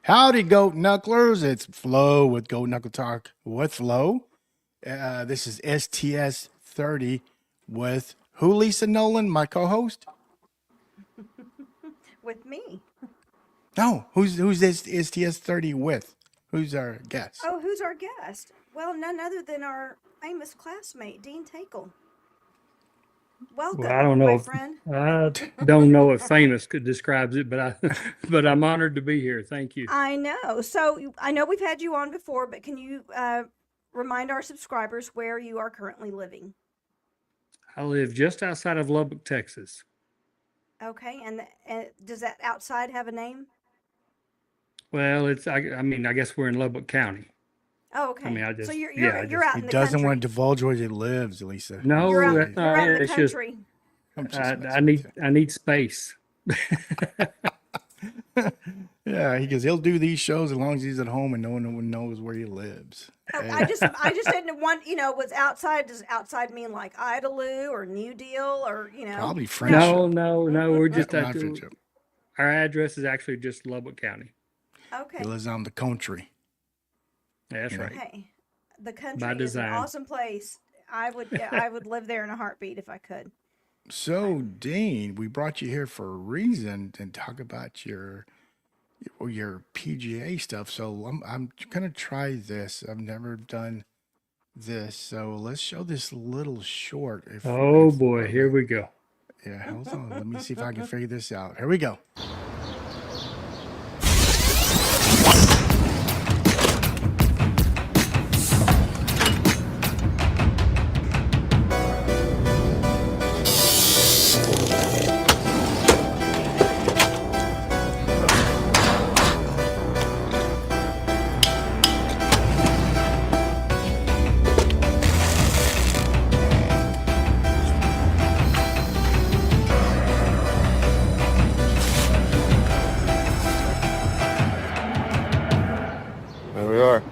Howdy, Goat Knucklers. It's Flo with Goat Knuckle Talk with Flo. This is STS 30 with who, Lisa Nolan, my co host? With me. No, who's this STS 30 with? Who's our guest? Oh, who's our guest? Well, none other than our famous classmate, Dean Teykl. Well, I Welcome, don't know my if friend. I don't know if famous could describes it, but but I'm honored to be here. Thank you. I know. So I know we've had you on before, but can you remind our subscribers where you are currently living? I live just outside of Lubbock, Texas. Okay, and does that outside have a name? Well, I mean, I guess we're in Lubbock County. Oh, I okay. mean, So you're yeah, you're I you're just out He in the doesn't want country. to divulge where he lives, Lisa. You're no, out that's you're not out in it. the It's just country. I'm just I messing with need you. I need space. Yeah, he goes, he'll do these shows as long as he's at home and no one knows where he lives. Oh, Hey, I just didn't want, was outside. Does outside mean like Idaloo or New Deal or, probably no. No, friendship. no, no. We're just Not friendship. our address is actually just Lubbock County. He Okay. lives on the country. That's You know, right. Hey, the By country is an design. awesome place. I would live there in a heartbeat if I could. So, I'm Dean, we brought you here for a reason and talk about your PGA stuff. So I'm gonna try this. I've never done this, so let's show this little short. Oh If boy, here we go. yeah, hold on. Let me see if I can figure this out. Here we go. There we are.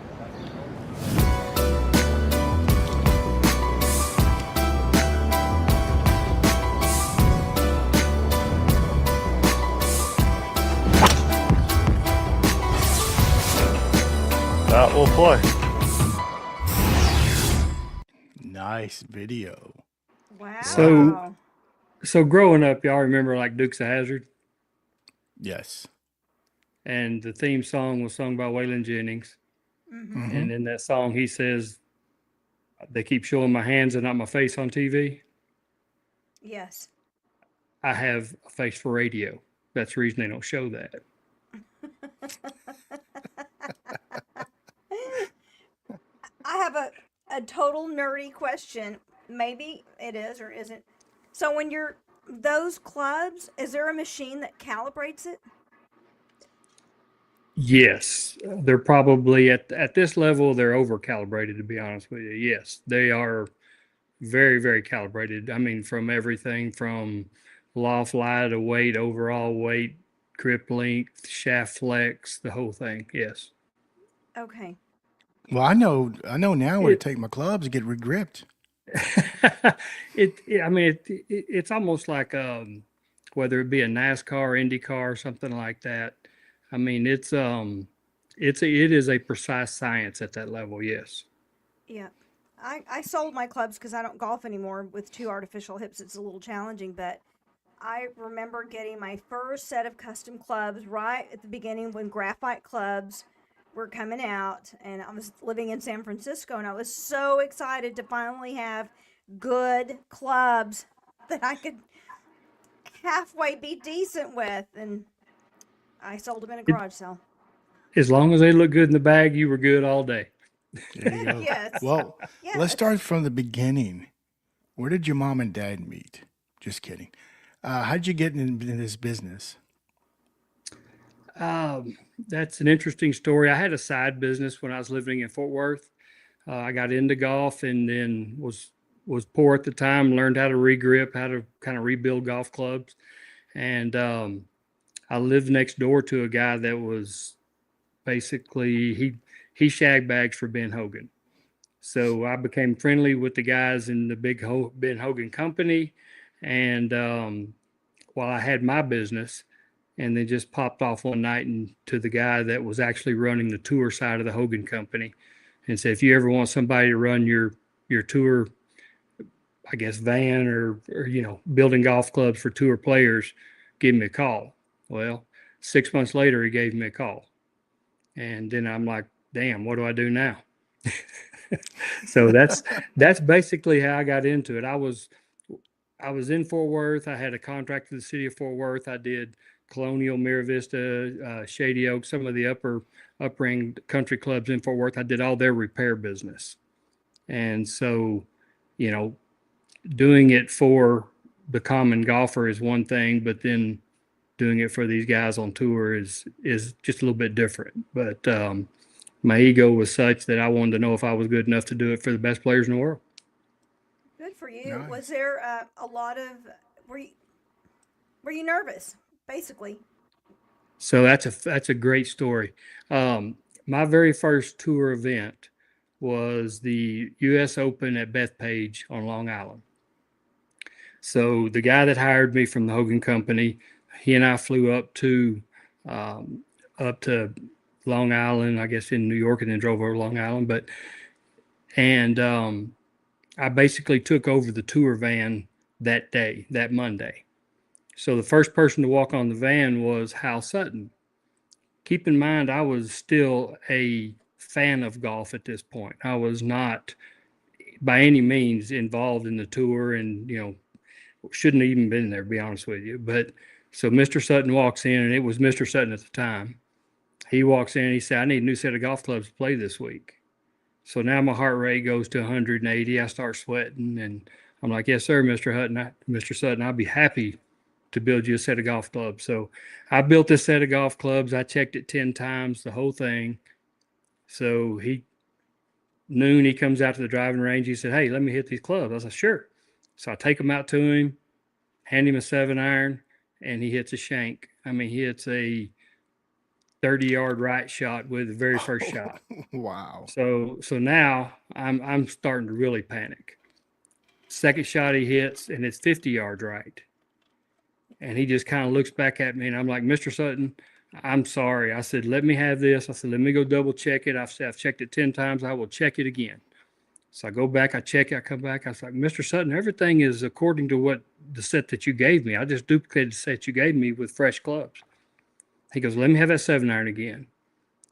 That will play. Nice video. So wow. so growing up, y'all remember like Dukes of Hazzard, Yes. and the theme song was sung by Waylon Jennings. Mm-hmm. Mm-hmm. And in that song, he says, "They keep showing my hands and not my face on TV. Yes. I have a face for radio. That's the reason they don't show that." I have a total nerdy question. Maybe it is or isn't. So when you're those clubs, is there a machine that calibrates it? Yes, they're probably at this level. They're over calibrated, to be honest with you. Yes, they are very, very calibrated. I mean, from everything from loft lie to weight, overall weight, grip length, shaft flex, the whole thing. Yes. Okay. Well, I know now where to It take my clubs to get regripped. I mean, it's almost like whether it be a NASCAR, IndyCar, or something like that. I mean, it is a precise science at that level. Yes. Yeah. I sold my clubs because I don't golf anymore with two artificial hips. It's a little challenging, but I remember getting my first set of custom clubs right at the beginning when graphite clubs were coming out, and I was living in San Francisco, and I was so excited to finally have good clubs that I could halfway be decent with, and I sold them in a It, garage sale. as long as they look good in the bag, you were good all day. There you go. Yes, Well, let's yes. start from the beginning. Where did your mom and dad meet? Just kidding. How'd you get in this business? That's an interesting story. I had a side business when I was living in Fort Worth. I got into golf and then was poor at the time. Learned how to regrip, how to kind of rebuild golf clubs, and I lived next door to a guy that was basically he shagged bags for Ben Hogan. So I became friendly with the guys in the Ben Hogan company, and while I had my business, and then just popped off one night and to the guy that was actually running the tour side of the Hogan Company, and said, if you ever want somebody to run your tour, I guess, van or building golf clubs for tour players, give me a call. Well, 6 months later, he gave me a call. And then I'm like, damn, what do I do now? So that's basically how I got into it. I was in Fort Worth. I had a contract with the city of Fort Worth. I did Colonial, Mira Vista, Shady Oak, some of the upper end country clubs in Fort Worth. I did all their repair business. And so, doing it for the common golfer is one thing, but then doing it for these guys on tour is just a little bit different. But my ego was such that I wanted to know if I was good enough to do it for the best players in the world. Good for you. Nice. Was there a lot of were you nervous, basically? So that's a great story. My very first tour event was the U.S. Open at Bethpage on Long Island. So the guy that hired me from the Hogan Company, he and I flew up to Long Island, I guess in New York, and then drove over to Long Island. I basically took over the tour van that day, that Monday. So the first person to walk on the van was Hal Sutton. Keep in mind, I was still a fan of golf at this point. I was not by any means involved in the tour, and shouldn't have even been there, to be honest with you. But so Mr. Sutton walks in, and it was Mr. Sutton at the time. He walks in and he said, I need a new set of golf clubs to play this week. So now my heart rate goes to 180. I start sweating, and I'm like, yes, sir, Mr. Sutton, I'll be happy to build you a set of golf clubs. So I built this set of golf clubs. I checked it 10 times, the whole thing. So noon, he comes out to the driving range. He said, hey, let me hit these clubs. I said, sure. So I take them out to him, hand him a 7-iron, and he hits a shank. I mean, he hits a 30-yard right shot with the very first shot. Wow. So now I'm starting to really panic. Second shot he hits, and it's 50 yards right. And he just kind of looks back at me, and I'm like, Mr. Sutton, I'm sorry. I said, let me have this. I said, let me go double check it. I've checked it 10 times. I will check it again. So I go back, I check it, I come back. I was like, Mr. Sutton, everything is according to what the set that you gave me. I just duplicated the set you gave me with fresh clubs. He goes, let me have that 7-iron again.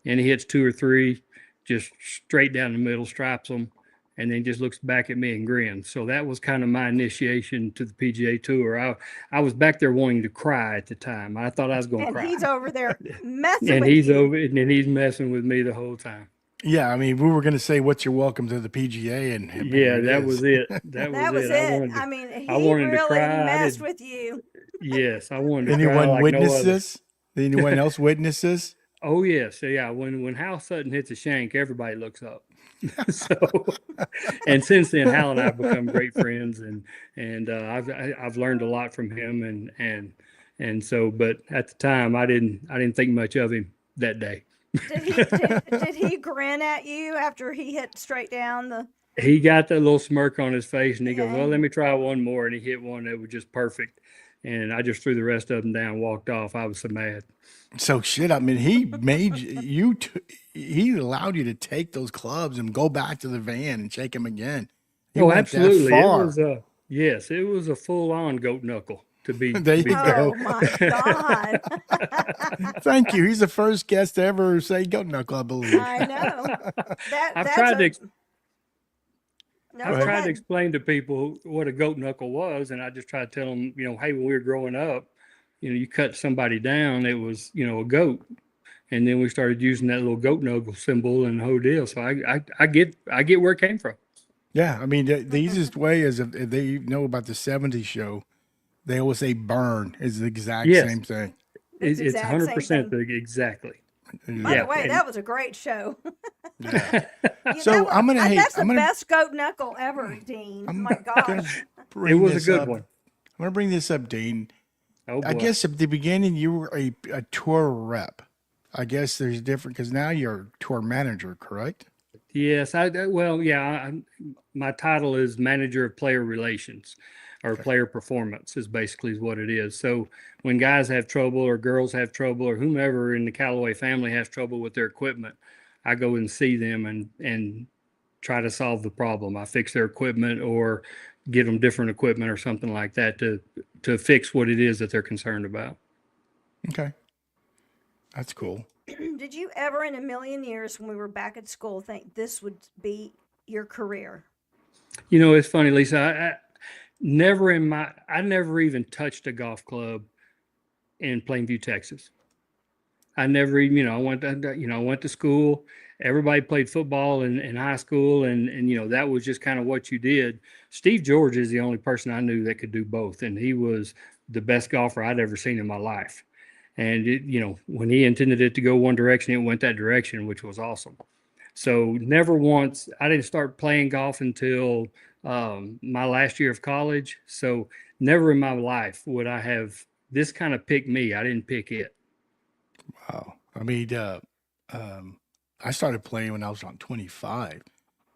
And he hits 2 or 3, just straight down the middle, stripes them, and then just looks back at me and grins. So that was kind of my initiation to the PGA Tour. I was back there wanting to cry at the time. I thought I was going to cry. And he's over there messing and with he's you. and he's messing with me the whole time. Yeah, I mean, we were going to say, "What's your welcome to the PGA?" And Yeah, that was it. That was it. I mean, he wanted to really cry. messed with you. Yes, I wanted to cry Anyone like witness no other. this? Anyone else witness this? Oh yes, yeah. When Hal Sutton hits a shank, everybody looks up. So, and since then, Hal and I have become great friends, and I've learned a lot from him, and so. But at the time, I didn't think much of him that day. Did he grin at you after he hit straight down the? He got that little smirk on his face, and he goes, Yeah. "Well, let me try one more," and he hit one that was just perfect. And I just threw the rest of them down, and walked off. I was so mad. So shit. I mean, he made you. He allowed you to take those clubs and go back to the van and shake them again. He went that Absolutely. far. It was a full-on goat knuckle to be. There you go. Oh my God! Thank you. He's the first guest to ever say goat knuckle, I believe. I know. I've tried to No, I've go tried ahead. to explain to people what a goat knuckle was, and I just tried to tell them, hey, when we were growing up, you cut somebody down, it was, a goat. And then we started using that little goat knuckle symbol and the whole deal. So I get where it came from. Yeah, I mean, the easiest way is if they know about the 70s show, they always say burn is the exact Yes. same thing. It's It's exact same 100% thing. exactly. By Yeah, the way, and- that was a great show. Yeah. Yeah, So that was- I'm gonna hate- That's the I'm gonna- best goat knuckle ever, Dean. Oh my Gonna gosh. bring It was a this good up. one. I'm going to bring this up, Dean. Oh, boy. I guess at the beginning you were a tour rep. I guess there's different because now you're a tour manager, correct? Yes, my title is Manager of Player Relations. or player performance is basically what it is. So when guys have trouble or girls have trouble or whomever in the Callaway family has trouble with their equipment, I go and see them and try to solve the problem. I fix their equipment or get them different equipment or something like that to fix what it is that they're concerned about. Okay. That's cool. Did you ever in a million years when we were back at school think this would be your career? You know, it's funny, Lisa. I never even touched a golf club in Plainview, Texas. I never even, I went to school. Everybody played football in high school, and that was just kind of what you did. Steve George is the only person I knew that could do both, and he was the best golfer I'd ever seen in my life. And when he intended it to go one direction, it went that direction, which was awesome. So never once. I didn't start playing golf until my last year of college. So never in my life would I have this kind of pick me. I didn't pick it. Wow. I mean, I started playing when I was on 25,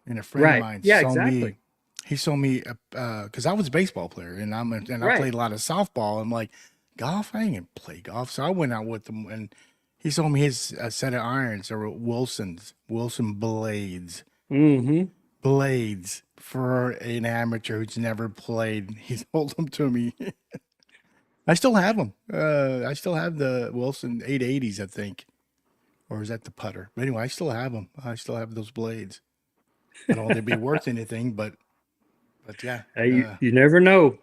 and a friend of Right. mine Yeah, saw me. exactly. He saw me because I was a baseball player, and I Right. played a lot of softball. I'm like, golf? I ain't gonna play golf. So I went out with him, and he sold me his set of irons. They were Wilson blades. Mm-hmm. Blades for an amateur who's never played. He sold them to me. I still have them. I still have the Wilson 880s, I think. Or is that the putter? But anyway, I still have them. I still have those blades. I don't know if they'd be worth anything, but yeah. Hey, you never know.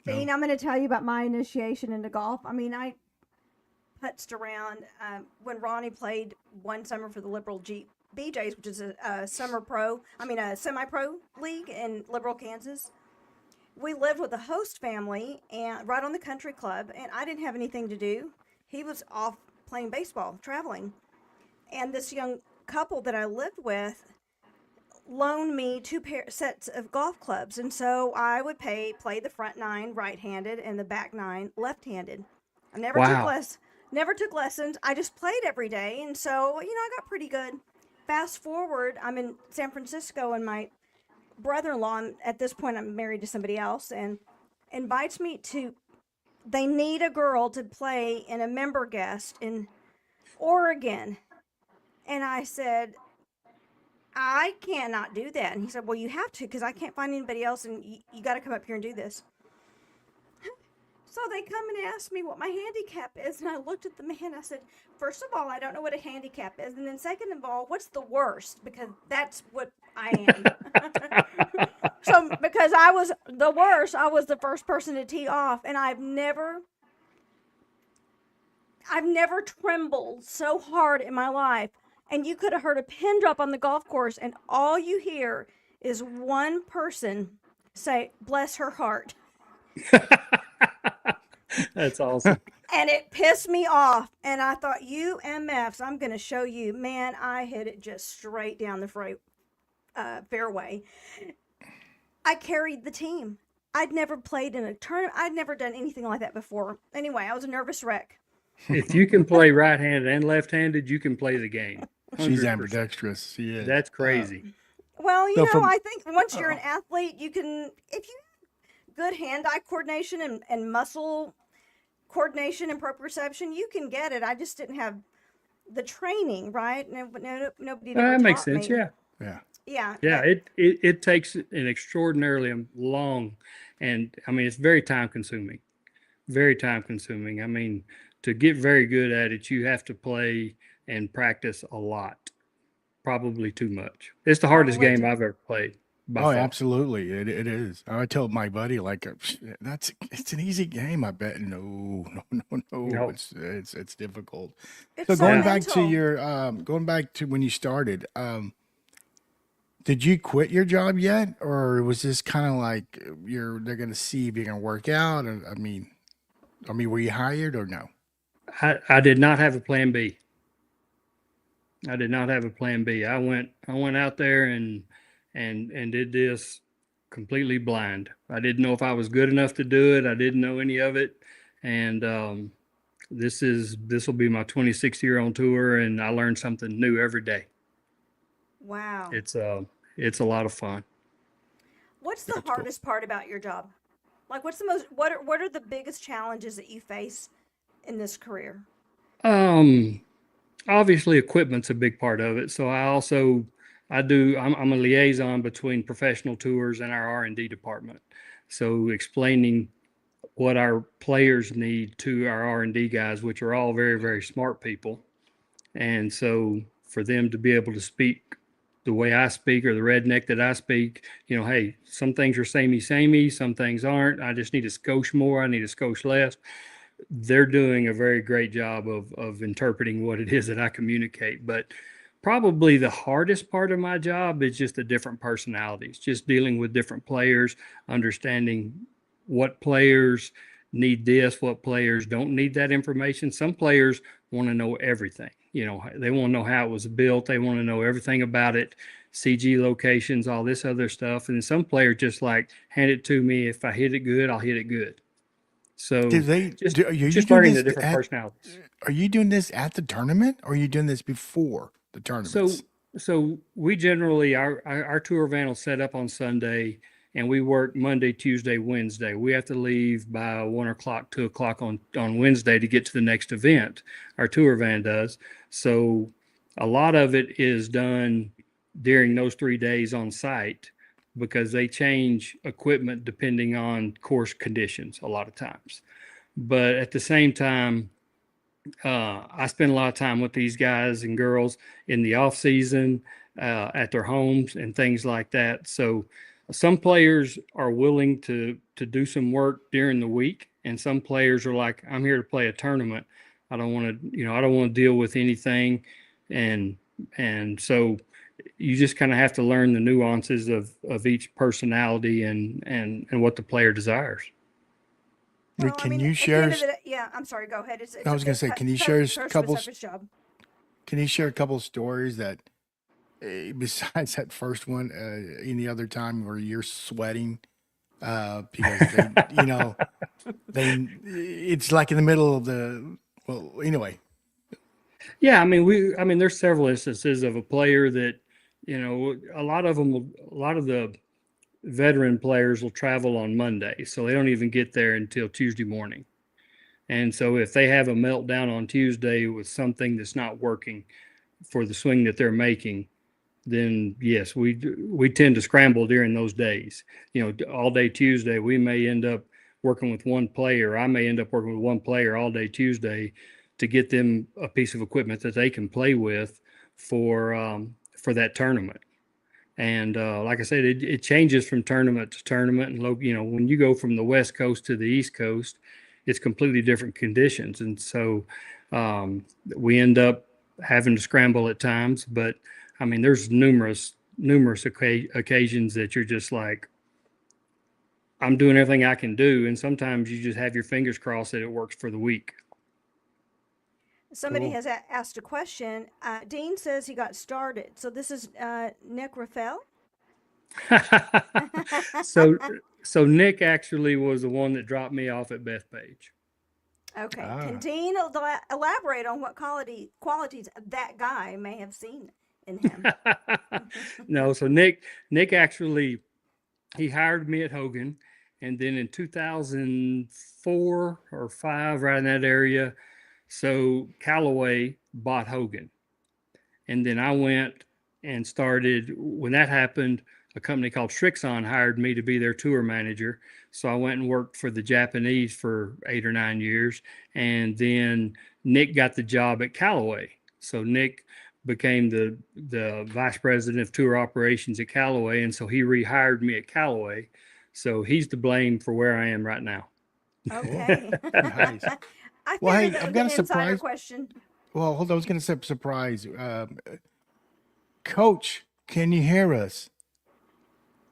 Dean, I'm going to tell you about my initiation into golf. I mean, I putzed around when Ronnie played one summer for the Liberal BJs, which is a semi-pro league in Liberal, Kansas. We lived with a host family and right on the country club, and I didn't have anything to do. He was off playing baseball, traveling. And this young couple that I lived with loaned me two sets of golf clubs, and so I would play the front 9 right-handed and the back 9 left-handed. I never took lessons. I just played every day, and so I got pretty good. Fast forward, I'm in San Francisco, and my brother-in-law, at this point I'm married to somebody else, and invites me to. They need a girl to play in a member guest in Oregon, and I said, I cannot do that. And he said, well, you have to, because I can't find anybody else, and you got to come up here and do this. So they come and ask me what my handicap is, and I looked at the man. I said, first of all, I don't know what a handicap is, and then second of all, what's the worst? Because that's what I am. So because I was the worst, I was the first person to tee off, and I've never trembled so hard in my life. And you could have heard a pin drop on the golf course, and all you hear is one person say, bless her heart. That's awesome. And it pissed me off. And I thought, you MFs, I'm going to show you. Man, I hit it just straight down the fairway. I carried the team. I'd never played in a tournament. I'd never done anything like that before. Anyway, I was a nervous wreck. If you can play right-handed and left-handed, you can play the game. 100%. She's ambidextrous. She is. That's crazy. Well, I think once you're an athlete, you can, if you have good hand-eye coordination and muscle coordination and proprioception, you can get it. I just didn't have the training, right? Nobody ever That makes taught sense, me. yeah. Yeah. It takes an extraordinarily long, and I mean, it's very time consuming. Very time consuming. I mean, to get very good at it, you have to play and practice a lot, probably too much. It's the hardest game I've ever played. By Oh, far. absolutely. It is. I tell my buddy, like, it's an easy game, I bet. No. No. It's difficult. It's So so going back to mental. your going back to when you started, did you quit your job yet? Or was this kind of like they're gonna see if you're gonna work out? Or, I mean, were you hired or no? I did not have a plan B. I did not have a plan B. I went out there and did this completely blind. I didn't know if I was good enough to do it. I didn't know any of it. And this will be my 26th year on tour, and I learned something new every day. Wow. It's a lot of fun. What's the hardest part about your job? Like, what are the biggest challenges that you face in this career? Um, Obviously equipment's a big part of it. So I'm a liaison between professional tours and our R&D department. So explaining what our players need to our R&D guys, which are all very, very smart people. And so for them to be able to speak the way I speak or the redneck that I speak, hey, some things are samey, some things aren't. I just need a skosh more. I need a skosh less. They're doing a very great job of interpreting what it is that I communicate. But probably the hardest part of my job is just the different personalities, just dealing with different players, understanding what players need this, what players don't need that information. Some players want to know everything. They want to know how it was built. They want to know everything about it, CG locations, all this other stuff. And some players just like, hand it to me. If I hit it good, I'll hit it good. Do So they? Are you just doing learning the this different personalities. Are you doing this at the tournament, or are you doing this before the So tournaments? so we generally our tour van will set up on Sunday and we work Monday, Tuesday, Wednesday. We have to leave by 1 o'clock, 2 o'clock on Wednesday to get to the next event. Our tour van does. So a lot of it is done during those 3 days on site because they change equipment depending on course conditions a lot of times. But at the same time, I spend a lot of time with these guys and girls in the off season, at their homes and things like that. So some players are willing to do some work during the week, and some players are like, "I'm here to play a tournament. I don't want to deal with anything," and so you just kind of have to learn the nuances of each personality and what the player desires. Well, I Can mean, you at the end share? of the day, yeah, I'm sorry, go ahead. I was going to say, can you share a couple? Surface job. Can you share a couple stories that, besides that first one, any other time where you're sweating, because it's like in the middle of the. Well, anyway, Yeah, I mean, there's several instances of a player that, a lot of a lot of the veteran players will travel on Monday, so they don't even get there until Tuesday morning. And so if they have a meltdown on Tuesday with something that's not working for the swing that they're making, then yes, we tend to scramble during those days. All day Tuesday, we may end up working with one player. I may end up working with one player all day Tuesday to get them a piece of equipment that they can play with for that tournament. And like I said, it changes from tournament to tournament. And when you go from the West Coast to the East Coast, it's completely different conditions. And so we end up having to scramble at times. But I mean, there's numerous occasions that you're just like, I'm doing everything I can do. And sometimes you just have your fingers crossed that it works for the week. Somebody Cool. has asked a question. Dean says he got started. So this is Nick Rafael. so so Nick actually was the one that dropped me off at Bethpage. Okay. Ah. Can Dean elaborate on what qualities that guy may have seen in him? No, so Nick actually he hired me at Hogan, and then in 2004 or 5, right in that area, so Callaway bought Hogan, and then I went and started. When that happened, a company called Strixon hired me to be their tour manager. So I went and worked for the Japanese for 8 or 9 years, and then Nick got the job at Callaway. So Nick became the vice president of tour operations at Callaway, and so he rehired me at Callaway. So he's to blame for where I am right now. Okay. Nice. I Well, figured hey, that I've was got an a insider surprise. question. Well, hold on. I was going to say surprise. Coach, can you hear us?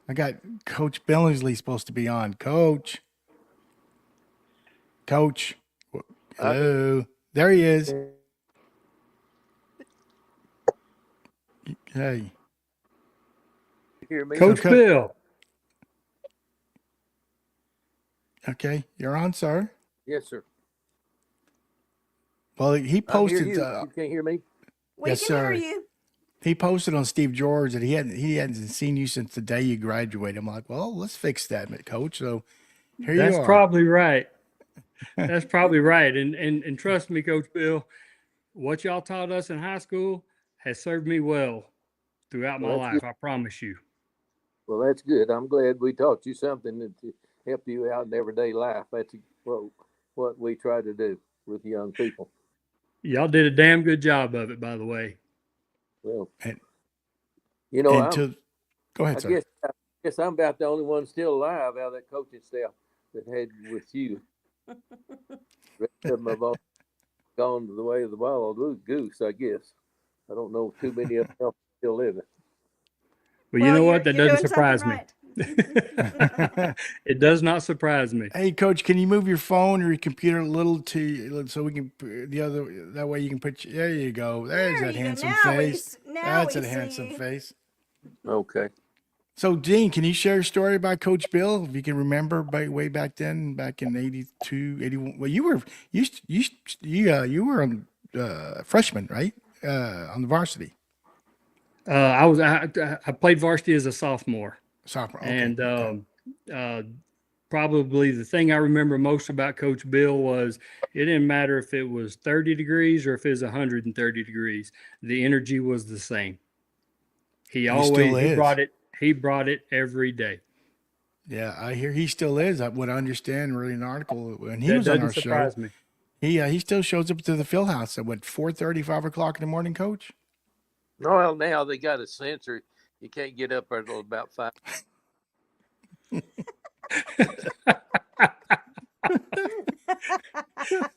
I got Coach Billingsley supposed to be on. Coach. Hello. There he is. Hey. Hear me? Coach Okay. Bill. Okay, you're on, sir. Yes, sir. Well, he I hear posted. you. You can't hear me? We Yes, can hear sir. you. He posted on Steve George that he hadn't seen you since the day you graduated. I'm like, well, let's fix that, Coach. So Here you That's are. probably right. That's probably right. And trust me, Coach Bill, what y'all taught us in high school has served me well throughout my Well, that's good. life. I promise you. Well, that's good. I'm glad we taught you something to help you out in everyday life. That's what we try to do with young people. Y'all did a damn good job of it, by the way. Well, And, you know, go ahead, I sir. guess I'm about the only one still alive out of that coaching staff that had with you. The rest of them have all gone the way of the wild goose, I guess. I don't know if too many of them still living. Well, you know what? That you're doesn't doing something surprise me. right. It does not surprise me. Hey, Coach, can you move your phone or your computer a little so we can the other that way you can put. There you go. There's There that you go. handsome Now face. That's we a handsome see. face. Okay. So, Dean, can you share a story about Coach Bill? If you can remember way back then, back in 82, 81. Well, you were a freshman, right? On the varsity. I played varsity as a sophomore, Sophomore. Okay. and okay. probably the thing I remember most about Coach Bill was it didn't matter if it was 30 degrees or if it was 130 degrees. The energy was the same. He brought it. He brought it every day. Yeah, I hear he still is. What I understand, reading an article when he That was on our doesn't surprise show. me. He still shows up to the field house at what 4:30, 5 o'clock in the morning, Coach. Well, now they got a sensor. You can't get up until about 5.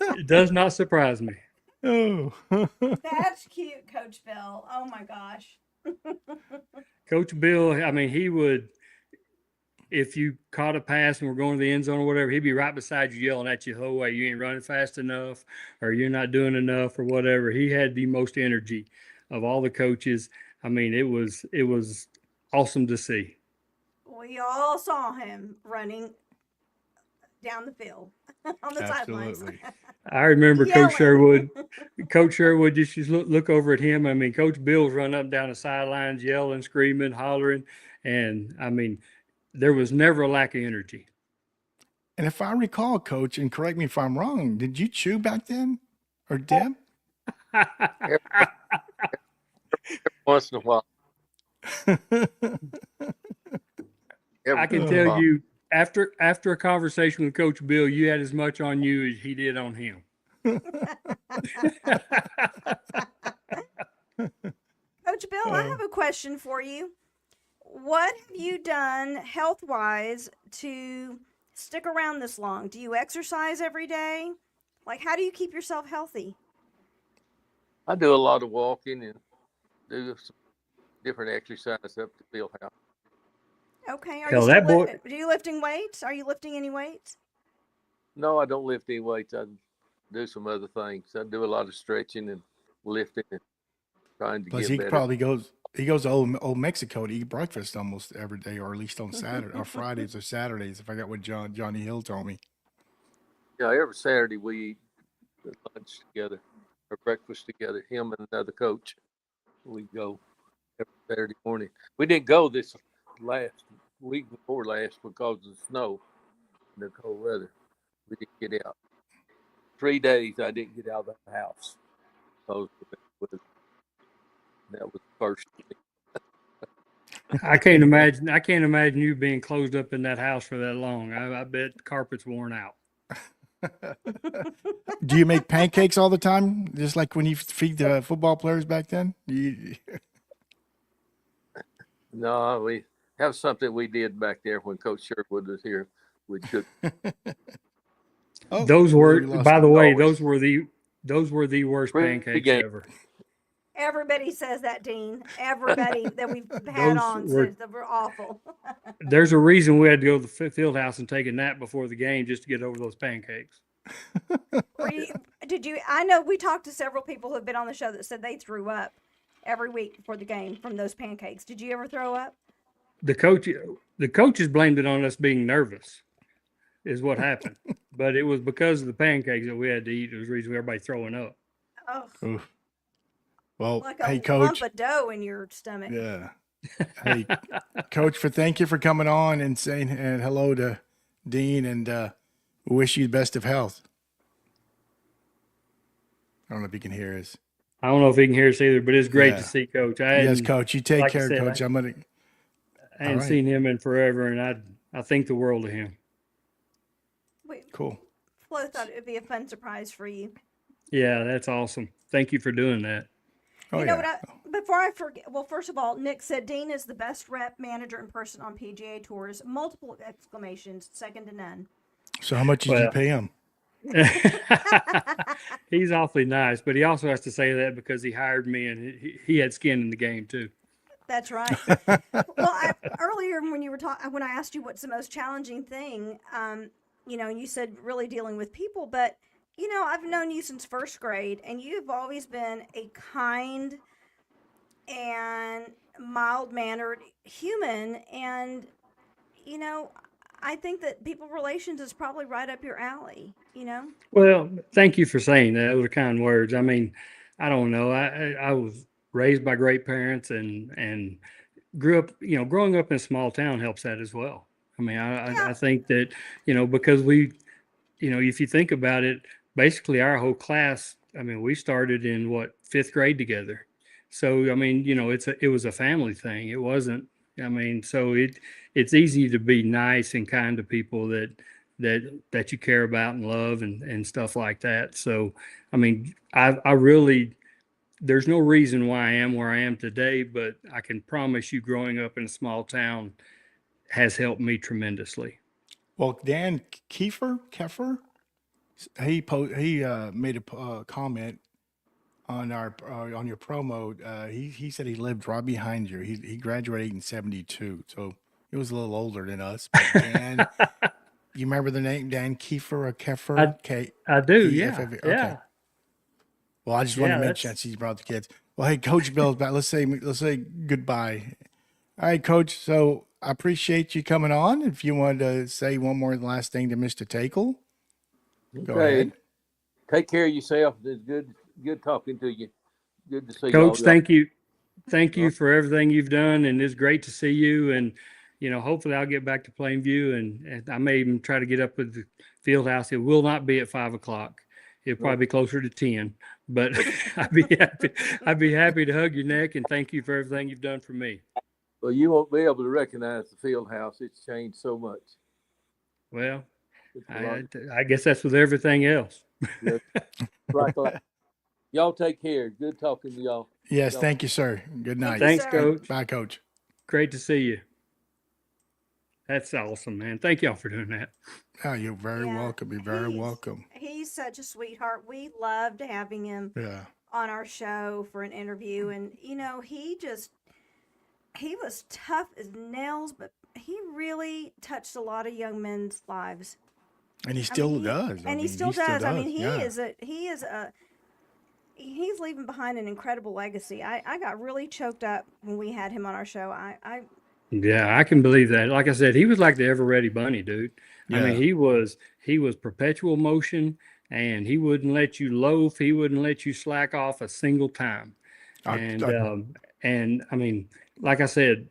It does not surprise me. Oh, That's cute, Coach Bill. Oh my gosh. Coach Bill, I mean, he would, if you caught a pass and were going to the end zone or whatever, he'd be right beside you yelling at you the whole way. You ain't running fast enough or you're not doing enough or whatever. He had the most energy of all the coaches. I mean, it was awesome to see. We all saw him running down the field on the sidelines. absolutely. I remember Yelling. Coach Sherwood just look over at him. I mean, Coach Bill's running up and down the sidelines, yelling, screaming, hollering. And I mean, there was never a lack of energy. And if I recall, Coach, and correct me if I'm wrong, did you chew back then, or Deb? Every once in a while. I can tell you, after a conversation with Coach Bill, you had as much on you as he did on him. Coach Bill, I have a question for you. What have you done health-wise to stick around this long? Do you exercise every day? Like, how do you keep yourself healthy? I do a lot of walking and do some different exercise up to field house. Okay. Are Hell, you that still boy- are you lifting weights? Are you lifting any weights? No, I don't lift any weights. I do some other things. I do a lot of stretching and lifting and trying to Plus, get he better. probably goes. He goes to old Mexico to eat breakfast almost every day, or at least on Saturday or Fridays or Saturdays. If I got what Johnny Hill told me. Yeah, every Saturday we eat lunch together or breakfast together. Him and another coach. We go every Saturday morning. We didn't go this last week before last because of the snow and the cold weather. We didn't get out. 3 days I didn't get out of the house. That was the first. I can't imagine you being closed up in that house for that long. I bet the carpet's worn out. Do you make pancakes all the time, just like when you feed the football players back then? No, we have something we did back there when Coach Sherwood was here. We cook. Oh, Those were, we lost by the him. way, Always. those were the worst Pretty pancakes game. ever. Everybody says that, Dean. Everybody that we've had Those on were- says that we're awful. There's a reason we had to go to the field house and take a nap before the game just to get over those pancakes. I know we talked to several people who have been on the show that said they threw up every week before the game from those pancakes. Did you ever throw up? The coaches blamed it on us being nervous, is what happened. But it was because of the pancakes that we had to eat. It was the reason everybody throwing up. Oh, Oof. Well, like a hey, lump Coach. of dough in your stomach. Yeah. Hey, Coach, thank you for coming on and saying hello to Dean, and wish you the best of health. I don't know if you can hear us. I don't know if he can hear us either, but it's great to Yeah. see Coach. Yes, Coach. You take like I care, said, Coach. I'm gonna. I All hadn't right. seen him in forever, and I think the world of him. Cool. Flo thought it would be a fun surprise for you. Yeah, that's awesome. Thank you for doing that. Oh You know yeah. what? Before I forget, well, first of all, Nick said Dean is the best rep, manager, and person on PGA tours. Multiple exclamations, second to none. So how much did you Well, pay him? he's awfully nice, but he also has to say that because he hired me and he had skin in the game too. That's right. Well, earlier when you were talking, when I asked you what's the most challenging thing, you know, you said really dealing with people, but you know, I've known you since first grade, and you've always been a kind and mild-mannered human, and you know, I think that people relations is probably right up your alley. You know. Well, thank you for saying that. Those are kind words. I mean, I don't know. I was raised by great parents and grew up, growing up in a small town helps that as well. I mean, Yeah. I think that, because if you think about it, basically our whole class, I mean, we started in what, fifth grade together. So, I mean, it was a family thing. It wasn't, I mean, so it's easy to be nice and kind to people that you care about and love and stuff like that. So, I mean, I really, there's no reason why I am where I am today, but I can promise you growing up in a small town has helped me tremendously. Well, Dan Keffer, he made a comment on our on your promo. He said he lived right behind you. He graduated in '72, so he was a little older than us. But Dan, you remember the name Dan Keffer or Keffer? I do. Yeah. K-E-F-F-E? Okay. Yeah. Well, I just want to Yeah. mention that he brought the kids. Well, hey, Coach Bill's back. Let's say goodbye. All right, Coach. So I appreciate you coming on. If you wanted to say one more last thing to Mr. Teykl, go ahead. Take care of yourself. It's good talking to you. Good to see Coach, y'all. thank you. Thank you for everything you've done. And it's great to see you. And, hopefully I'll get back to Plainview and I may even try to get up with the field house. It will not be at 5:00. It'll probably be closer to 10, but I'd be happy to hug your neck and thank you for everything you've done for me. Well, you won't be able to recognize the field house. It's changed so much. Well, I guess that's with everything else. Like, y'all take care. Good talking to y'all. Yes, thank you, sir. Good night. Thanks, sir. Coach. Bye, Coach. Great to see you. That's awesome, man. Thank y'all for doing that. Oh, you're very Yeah, welcome. You're very welcome. He's such a sweetheart. We loved having him Yeah. on our show for an interview, and you know, he was tough as nails, but he really touched a lot of young men's lives. And he still mean, does. And he still does. I mean, Yeah. he's leaving behind an incredible legacy. I got really choked up when we had him on our show. Yeah, I can believe that. Like I said, he was like the ever ready bunny, dude. I mean, Yeah. he was perpetual motion and he wouldn't let you loaf. He wouldn't let you slack off a single time. And I mean, like I said,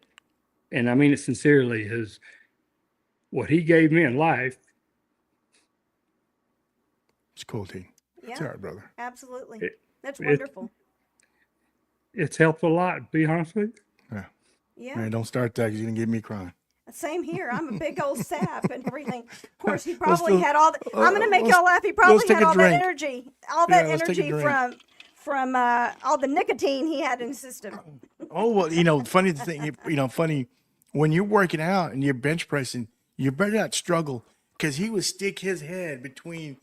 and I mean it sincerely, is what he gave me in life. It's cool, T. It's Yeah, all right, brother. absolutely. That's it- wonderful. It's helped a lot, to be honest with you. Yeah. Man, don't start that because you're going to get me crying. Same here. I'm a big old sap and everything. Of course, he Let's probably do- had all the. I'm going to make let's- y'all laugh. He let's probably take had a all that drink. energy, let's take a drink. from all the nicotine he had in his system. Oh, well, funny thing, funny, when you're working out and you're bench pressing, you better not struggle because he would stick his head between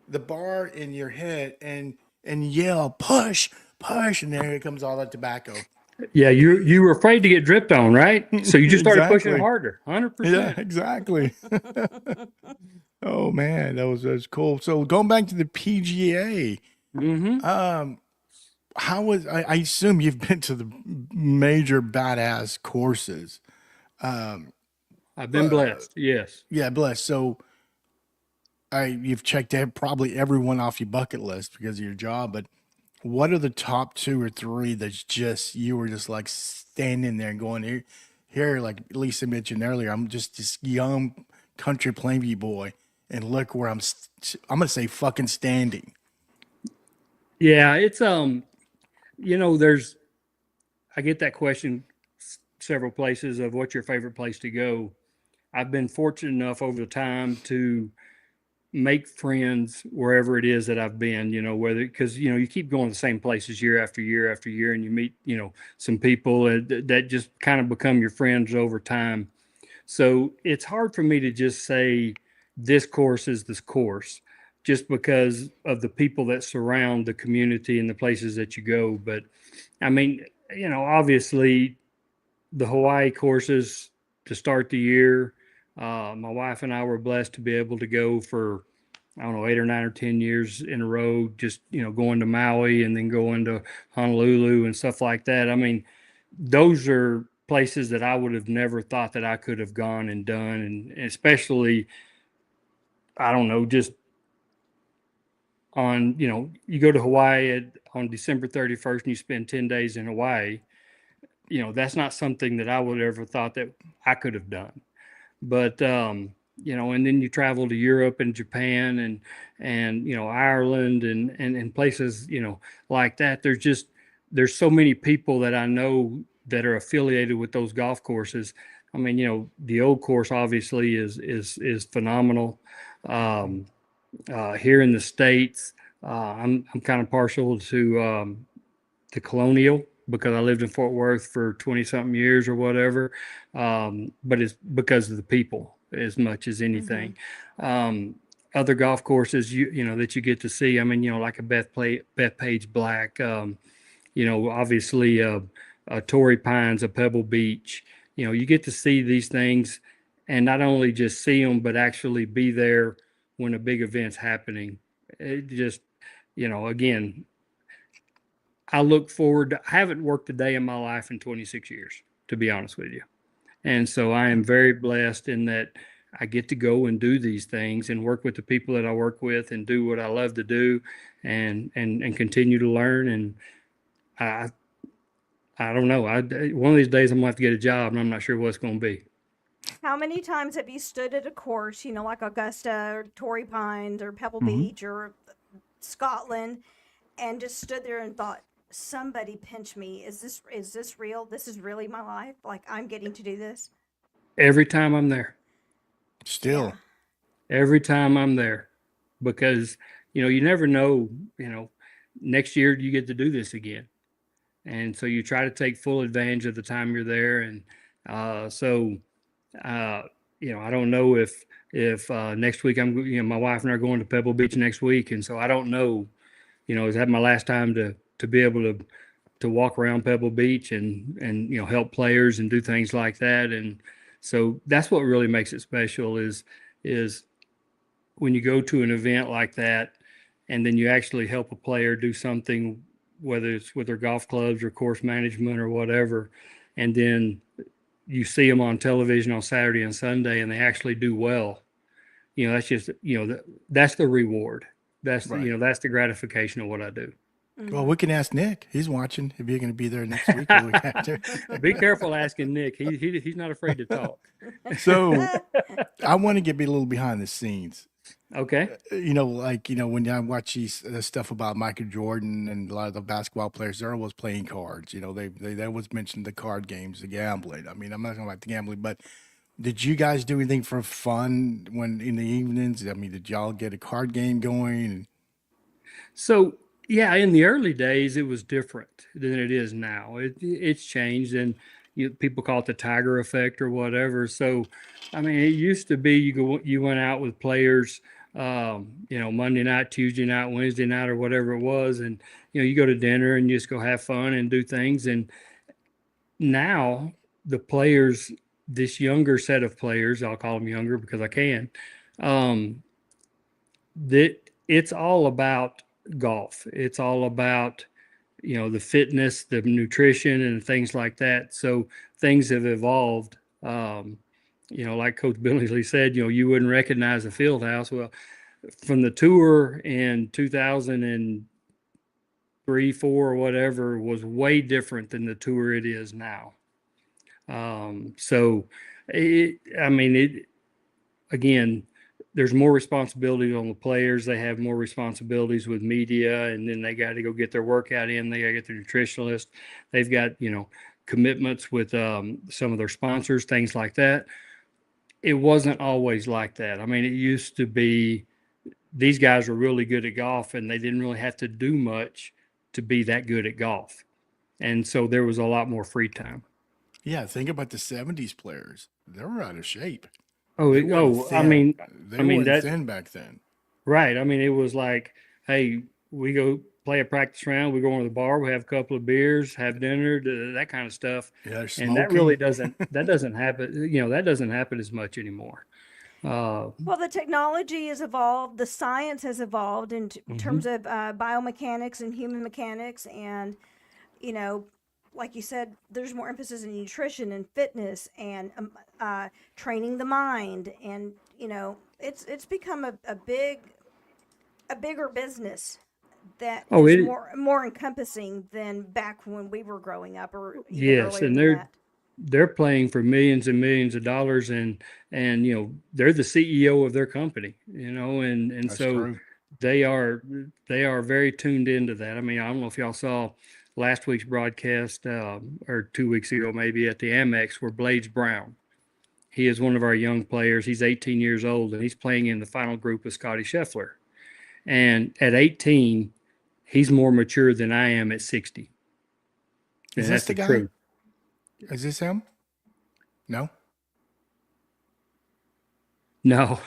the bar and your head and yell, push, and there comes all that tobacco. Yeah, you were afraid to get dripped on, right? So you just started pushing Exactly. harder, 100%. Yeah, exactly. Oh man, that was cool. So going back to the PGA, Mm-hmm. how was I assume you've been to the major badass courses. I've been blessed. Yes. Yeah, bless. So you've checked probably everyone off your bucket list because of your job, but what are the top 2 or 3 that's just you were just like standing there and going here like Lisa mentioned earlier, I'm just this young country Plainview boy, and look where I'm gonna say fucking standing. Yeah, it's there's I get that question several places of what's your favorite place to go. I've been fortunate enough over the time to make friends wherever it is that I've been, whether because you keep going to the same places year after year after year, and you meet some people that just kind of become your friends over time. So it's hard for me to just say this course is this course, just because of the people that surround the community and the places that you go. But I mean, obviously the Hawaii courses to start the year. My wife and I were blessed to be able to go for, I don't know, 8 or 9 or 10 years in a row, just, going to Maui and then going to Honolulu and stuff like that. I mean, those are places that I would have never thought that I could have gone and done. And especially, I don't know, just on, you go to Hawaii on December 31st and you spend 10 days in Hawaii. That's not something that I would ever thought that I could have done. But and then you travel to Europe and Japan and Ireland and places like that. There's so many people that I know that are affiliated with those golf courses. I mean, the old course obviously is phenomenal. Here in the States, I'm kind of partial to Colonial because I lived in Fort Worth for 20 something years or whatever. But it's because of the people as much as anything. Other golf courses, that you get to see. I mean, like a Bethpage Black, obviously, Torrey Pines, a Pebble Beach, you get to see these things and not only just see them, but actually be there when a big event's happening. It just, again, I look forward to, I haven't worked a day in my life in 26 years, to be honest with you. And so I am very blessed in that I get to go and do these things and work with the people that I work with and do what I love to do and continue to learn. And I don't know. One of these days I'm gonna have to get a job and I'm not sure what it's gonna be. How many times have you stood at a course, like Augusta or Torrey Pines or Pebble Beach or Scotland, and just stood there and thought, somebody pinch me. Is this real? This is really my life. Like, I'm getting to do this. Every time I'm there. Still. Every time I'm there. Because, you never know, next year you get to do this again. And so you try to take full advantage of the time you're there. And I don't know if next week my wife and I are going to Pebble Beach next week. And so I don't know, is that my last time to be able to walk around Pebble Beach and help players and do things like that. And so that's what really makes it special is when you go to an event like that and then you actually help a player do something, whether it's with their golf clubs or course management or whatever, and then you see them on television on Saturday and Sunday and they actually do well. That's just, that's the reward. That's Right. that's the gratification of what I do. Well, we can ask Nick. He's watching. If you're going to be there next week or the week after. Be careful asking Nick. He's not afraid to talk. So I want to get a little behind the scenes. Okay. When I watch these stuff about Michael Jordan and a lot of the basketball players, they're always playing cards. They always mention the card games, the gambling. I mean, I'm not talking about the gambling, but did you guys do anything for fun when in the evenings? I mean, did y'all get a card game going? So yeah, in the early days, it was different than it is now. It's changed, and people call it the Tiger effect or whatever. So, I mean, it used to be you went out with players, Monday night, Tuesday night, Wednesday night, or whatever it was, and you go to dinner and you just go have fun and do things. And now the players, this younger set of players, I'll call them younger because I can, that it's all about golf. It's all about, the fitness, the nutrition and things like that. So things have evolved. Like Coach Billingsley said, you wouldn't recognize the field house. Well, from the tour in 2003, 4 or whatever was way different than the tour it is now. again, there's more responsibility on the players. They have more responsibilities with media, and then they got to go get their workout in. They got to get their nutritionalist. They've got, commitments with some of their sponsors, things like that. It wasn't always like that. I mean, it used to be these guys were really good at golf, and they didn't really have to do much to be that good at golf. And so there was a lot more free time. Yeah, think about the '70s players. They were out of shape. Oh, They weren't I thin. mean, They weren't that thin back then. right. I mean, it was like, hey, we go play a practice round, we go into the bar, we have a couple of beers, have dinner, that kind of stuff. Yeah, And that really smoking. doesn't happen. That doesn't happen as much anymore. Well, the technology has evolved, the science has evolved in Mhm. terms of biomechanics and human mechanics, and you know, like you said, there's more emphasis in nutrition and fitness and training the mind, and it's become a bigger business that Oh, is it more encompassing than back when we were growing up, or even yes, earlier and than that. they're playing for millions and millions of dollars, and they're the CEO of their company, and That's so true. they are they are very tuned into that. I mean, I don't know if y'all saw last week's broadcast or 2 weeks ago maybe at the Amex where Blades Brown. He is one of our young players. He's 18 years old and he's playing in the final group with Scotty Scheffler. And at 18, he's more mature than I am at 60. And Is this that's the the guy? truth. Is this him? No? No,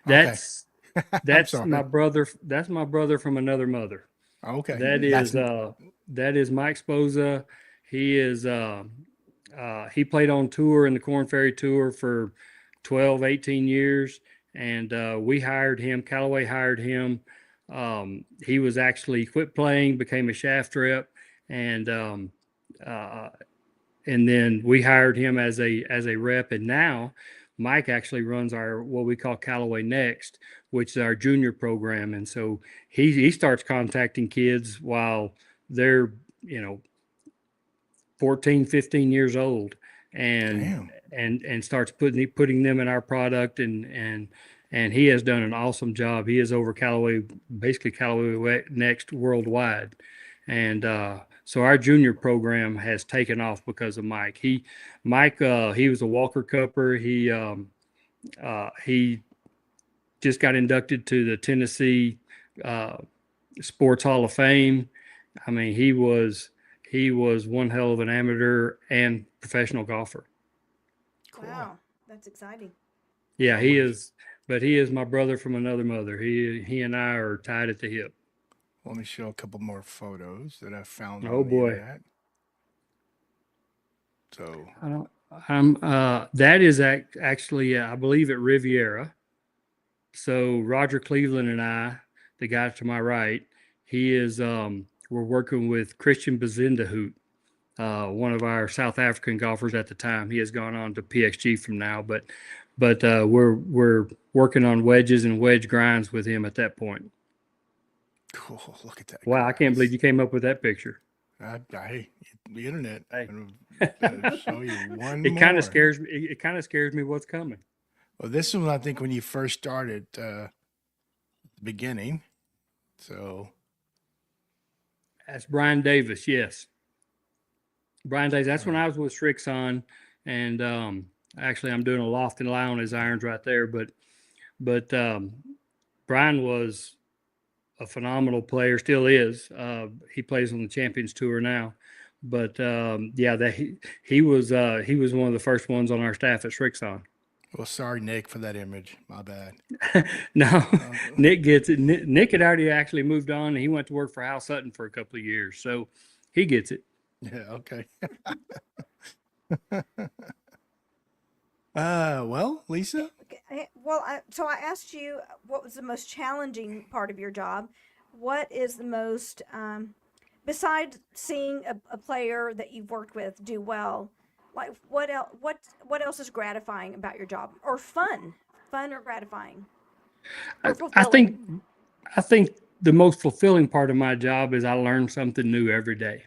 Okay. that's I'm that's my sorry. brother. That's my brother from another mother. Okay. That That's is Mike Sposa. He is he played on tour in the Corn Ferry Tour for 12, 18 years, and we hired him. Callaway hired him. He was actually quit playing, became a shaft rep, and uh, and then we hired him as a rep. And now Mike actually runs our what we call Callaway Next, which is our junior program. And so he starts contacting kids while they're you know 14, 15 years old, and damn. and starts putting them in our product, and he has done an awesome job. He is over Callaway, basically Callaway Next worldwide. And so our junior program has taken off because of Mike. He was a Walker Cupper. He just got inducted to the Tennessee uh, Sports Hall of Fame. I mean, he was one hell of an amateur and professional golfer. Cool. Wow, that's exciting. Yeah, I'm he gonna is, but he is my brother from another mother. He and I are tied at the hip. let me show a couple more photos that I found Oh on the boy. internet. So I don't, that is actually, I believe at Riviera. So Roger Cleveland and I, the guy to my right, we're working with Christian Bazindahoot, one of our South African golfers at the time. He has gone on to PXG from now, but we're working on wedges and wedge grinds with him at that point. cool. Look at that, Wow, I can't believe guys. you came up with that picture. Hey, the internet. Hey. I'm gonna show you one It kind of more. scares me. It kind of scares me what's coming. Well, this one I think when you first started, the beginning. So That's Brian Davis. Yes, Brian Davis. That's when uh, I was with Strixon, and actually I'm doing a loft and lie on his irons right there. But Brian was a phenomenal player. Still is. He plays on the Champions Tour now. But yeah, he was one of the first ones on our staff at Strixon. well, sorry, Nick, for that image. My bad. No, Uh, Nick gets it. Nick had already actually moved on, and he went to work for Hal Sutton for a couple of years, so he gets it. yeah. Okay. Well, Lisa. Okay, well, so I asked you what was the most challenging part of your job. What is the most, besides seeing a player that you've worked with do well, like what else? What else is gratifying about your job, or fun or gratifying I, or I fulfilling? think I think the most fulfilling part of my job is I learn something new every day,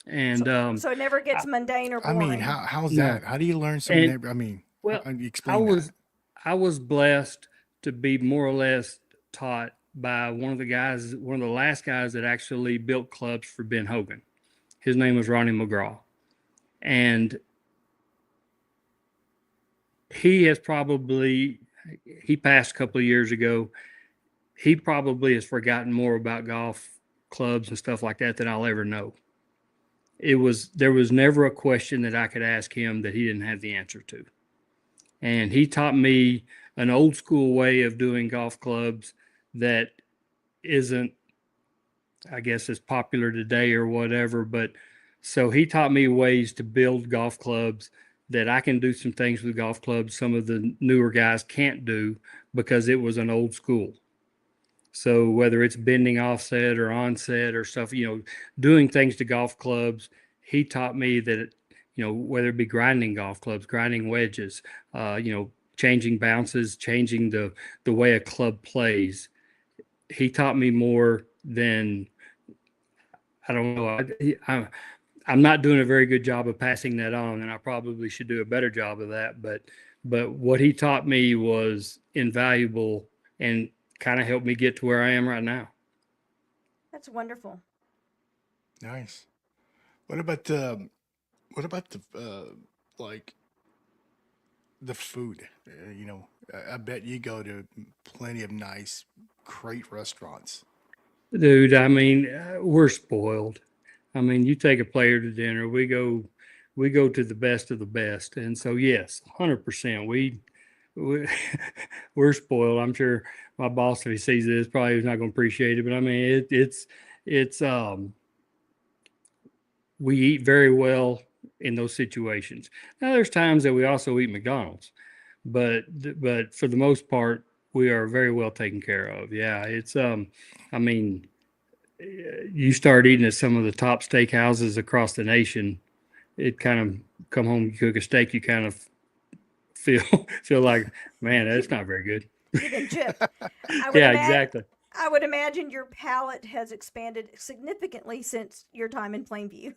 So, and so it never I, gets mundane or I mean, boring. how's no, that? How do you learn something and every? I mean, well, I explain that. was I was blessed to be more or less taught by one of the last guys that actually built clubs for Ben Hogan. His name was Ronnie McGraw. And he passed a couple of years ago. He probably has forgotten more about golf clubs and stuff like that than I'll ever know. There was never a question that I could ask him that he didn't have the answer to. And he taught me an old school way of doing golf clubs that isn't, I guess, as popular today or whatever. But so he taught me ways to build golf clubs that I can do some things with golf clubs some of the newer guys can't do because it was an old school. So whether it's bending offset or onset or stuff, doing things to golf clubs, he taught me that, whether it be grinding golf clubs, grinding wedges, changing bounces, changing the way a club plays. He taught me more than, I don't know. I'm not doing a very good job of passing that on, and I probably should do a better job of that. But what he taught me was invaluable and kind of helped me get to where I am right now. That's wonderful. Nice. What about the like the food? I bet you go to plenty of nice, great restaurants. Dude, I mean, we're spoiled. I mean, you take a player to dinner, we go to the best of the best. And so, yes, 100%. We're spoiled. I'm sure my boss, if he sees this, probably is not going to appreciate it. But I mean, it's we eat very well in those situations. Now, there's times that we also eat McDonald's, but for the most part, we are very well taken care of. Yeah, I mean, you start eating at some of the top steakhouses across the nation, it kind of come home, you cook a steak, you kind of feel like, man, that's not very good. You've been gypped. Yeah, exactly. I would imagine your palate has expanded significantly since your time in Plainview.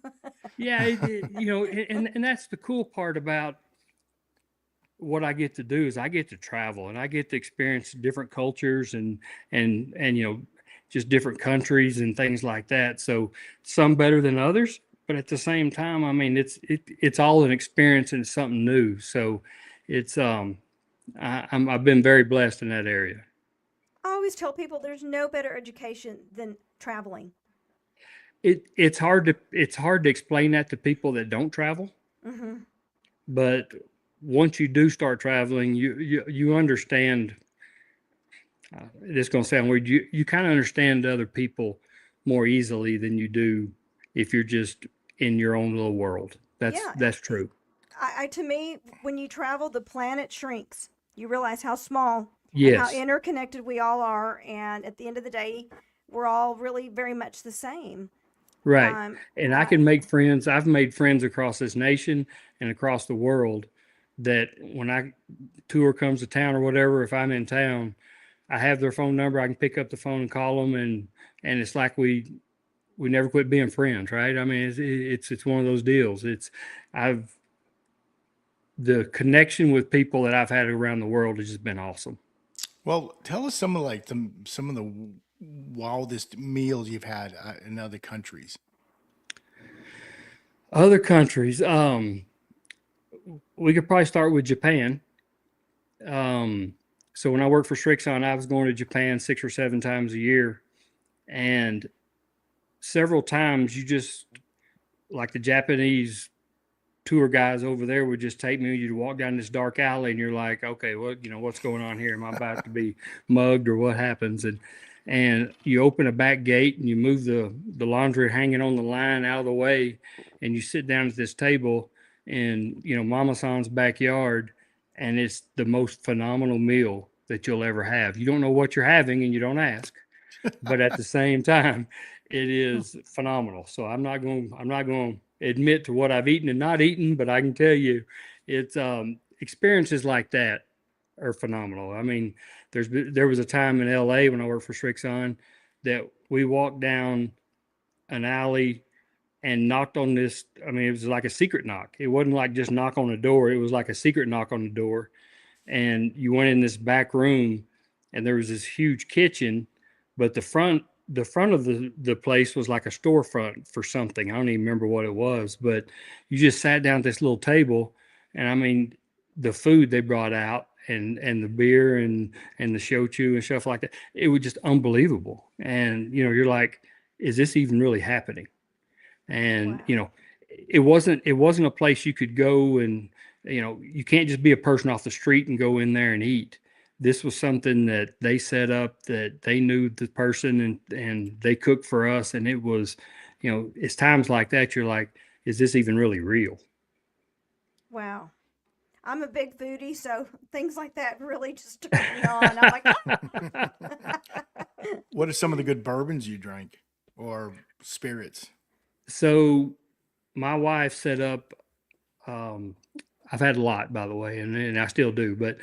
Yeah, and that's the cool part about what I get to do is I get to travel and I get to experience different cultures and just different countries and things like that. So some better than others, but at the same time, I mean, it's all an experience and it's something new. So it's I've been very blessed in that area. I always tell people there's no better education than traveling. It's hard to explain that to people that don't travel, Mm-hmm. but once you do start traveling, you understand. It's going to sound weird. You kind of understand other people more easily than you do if you're just in your own little world. That's true. To me, when you travel, the planet shrinks. You realize how small and how Yes, interconnected we all are, and at the end of the day, we're all really very much the same. right. Um, And I I, can make friends. I've made friends across this nation and across the world that when I tour comes to town or whatever, if I'm in town, I have their phone number. I can pick up the phone and call them, and it's like we never quit being friends, right? I mean, it's one of those deals. I've the connection with people that I've had around the world has just been awesome. Well, tell us some of the wildest meals you've had in other countries. Other countries, we could probably start with Japan. So when I worked for Strixon, I was going to Japan 6 or 7 times a year, and several times you just like the Japanese tour guys over there would just take me. You'd walk down this dark alley, and you're like, okay, what's going on here? Am I about to be mugged, or what happens? And you open a back gate, and you move the laundry hanging on the line out of the way, and you sit down at this table in Mama San's backyard, and it's the most phenomenal meal that you'll ever have. You don't know what you're having, and you don't ask, but at the same time, it is phenomenal. So I'm not going to admit to what I've eaten and not eaten, but I can tell you, it's experiences like that are phenomenal. I mean, there was a time in LA when I worked for Strixon that we walked down an alley and knocked on this. I mean, it was like a secret knock. It wasn't like just knock on the door. It was like a secret knock on the door. and you went in this back room, and there was this huge kitchen, but the front of the place was like a storefront for something. I don't even remember what it was, but you just sat down at this little table, and I mean, the food they brought out and the beer and the shochu and stuff like that, it was just unbelievable. And you're like, is this even really happening? And Wow. it wasn't a place you could go, and you can't just be a person off the street and go in there and eat. This was something that they set up, that they knew the person, and they cooked for us. And it was, it's times like that you're like, is this even really real? Wow. I'm a big foodie, so things like that really just turn me on. I'm like, What are some of the good bourbons you drank or spirits? So my wife set up, um, I've had a lot, by the way, and I still do, but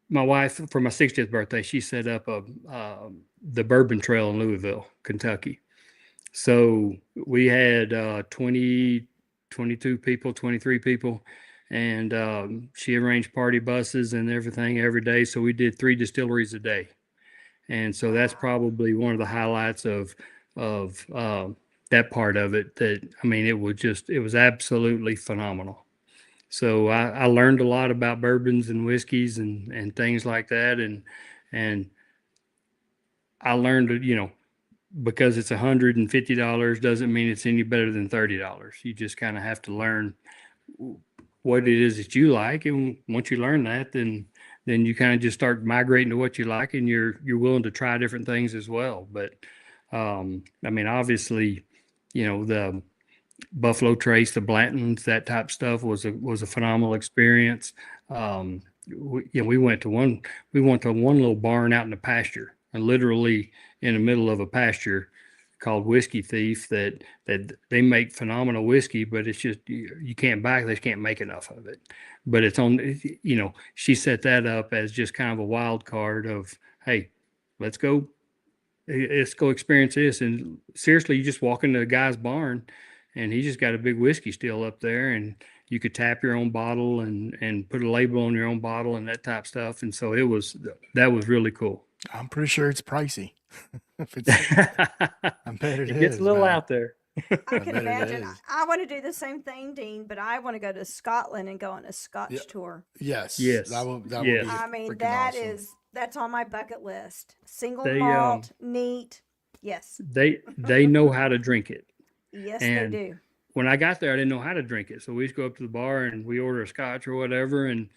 my wife, for my 60th birthday, she set up the Bourbon Trail in Louisville, Kentucky. So we had 20, 22 people, 23 people, and she arranged party buses and everything every day. So we did 3 distilleries a day, and so that's wow. probably one of the highlights of that part of it. That, I mean, it was absolutely phenomenal. So I learned a lot about bourbons and whiskeys and things like that, and I learned that, because it's $150 doesn't mean it's any better than $30. You just kind of have to learn what it is that you like, and once you learn that, then you kind of just start migrating to what you like, and you're willing to try different things as well. But I mean, obviously, the Buffalo Trace, the Blantons, that type of stuff was a phenomenal experience. We went to one little barn out in the pasture, and literally in the middle of a pasture, called Whiskey Thief. That they make phenomenal whiskey, but it's just you can't buy it. They just can't make enough of it. But it's on. She set that up as just kind of a wild card of, hey, let's go. Let's go experience this. And seriously, you just walk into a guy's barn, and he just got a big whiskey still up there, and you could tap your own bottle and put a label on your own bottle and that type of stuff. And so that was really cool. I'm pretty sure it's pricey. If it's, I bet it It gets a is, little man. out there. I I can bet it imagine. is. I want to do the same thing, Dean, but I want to go to Scotland and go on a Yeah. Scotch tour. Yes, Yes. that will be Yes. I mean, freaking awesome. that's on my bucket list. Single They malt, neat. Yes. they know how to drink it. Yes, they And do. when I got there, I didn't know how to drink it. So we just go up to the bar and we order a scotch or whatever, and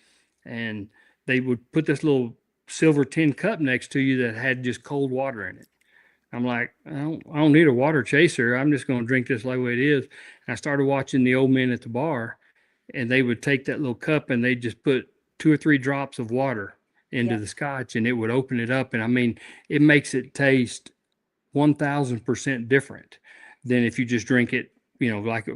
they would put this little silver tin cup next to you that had just cold water in it. I'm like, I don't need a water chaser. I'm just going to drink this like the way it is. And I started watching the old men at the bar, and they would take that little cup and they just put 2 or 3 drops of water into Yep. the scotch, and it would open it up. And I mean, it makes it taste 1000% different than if you just drink it, like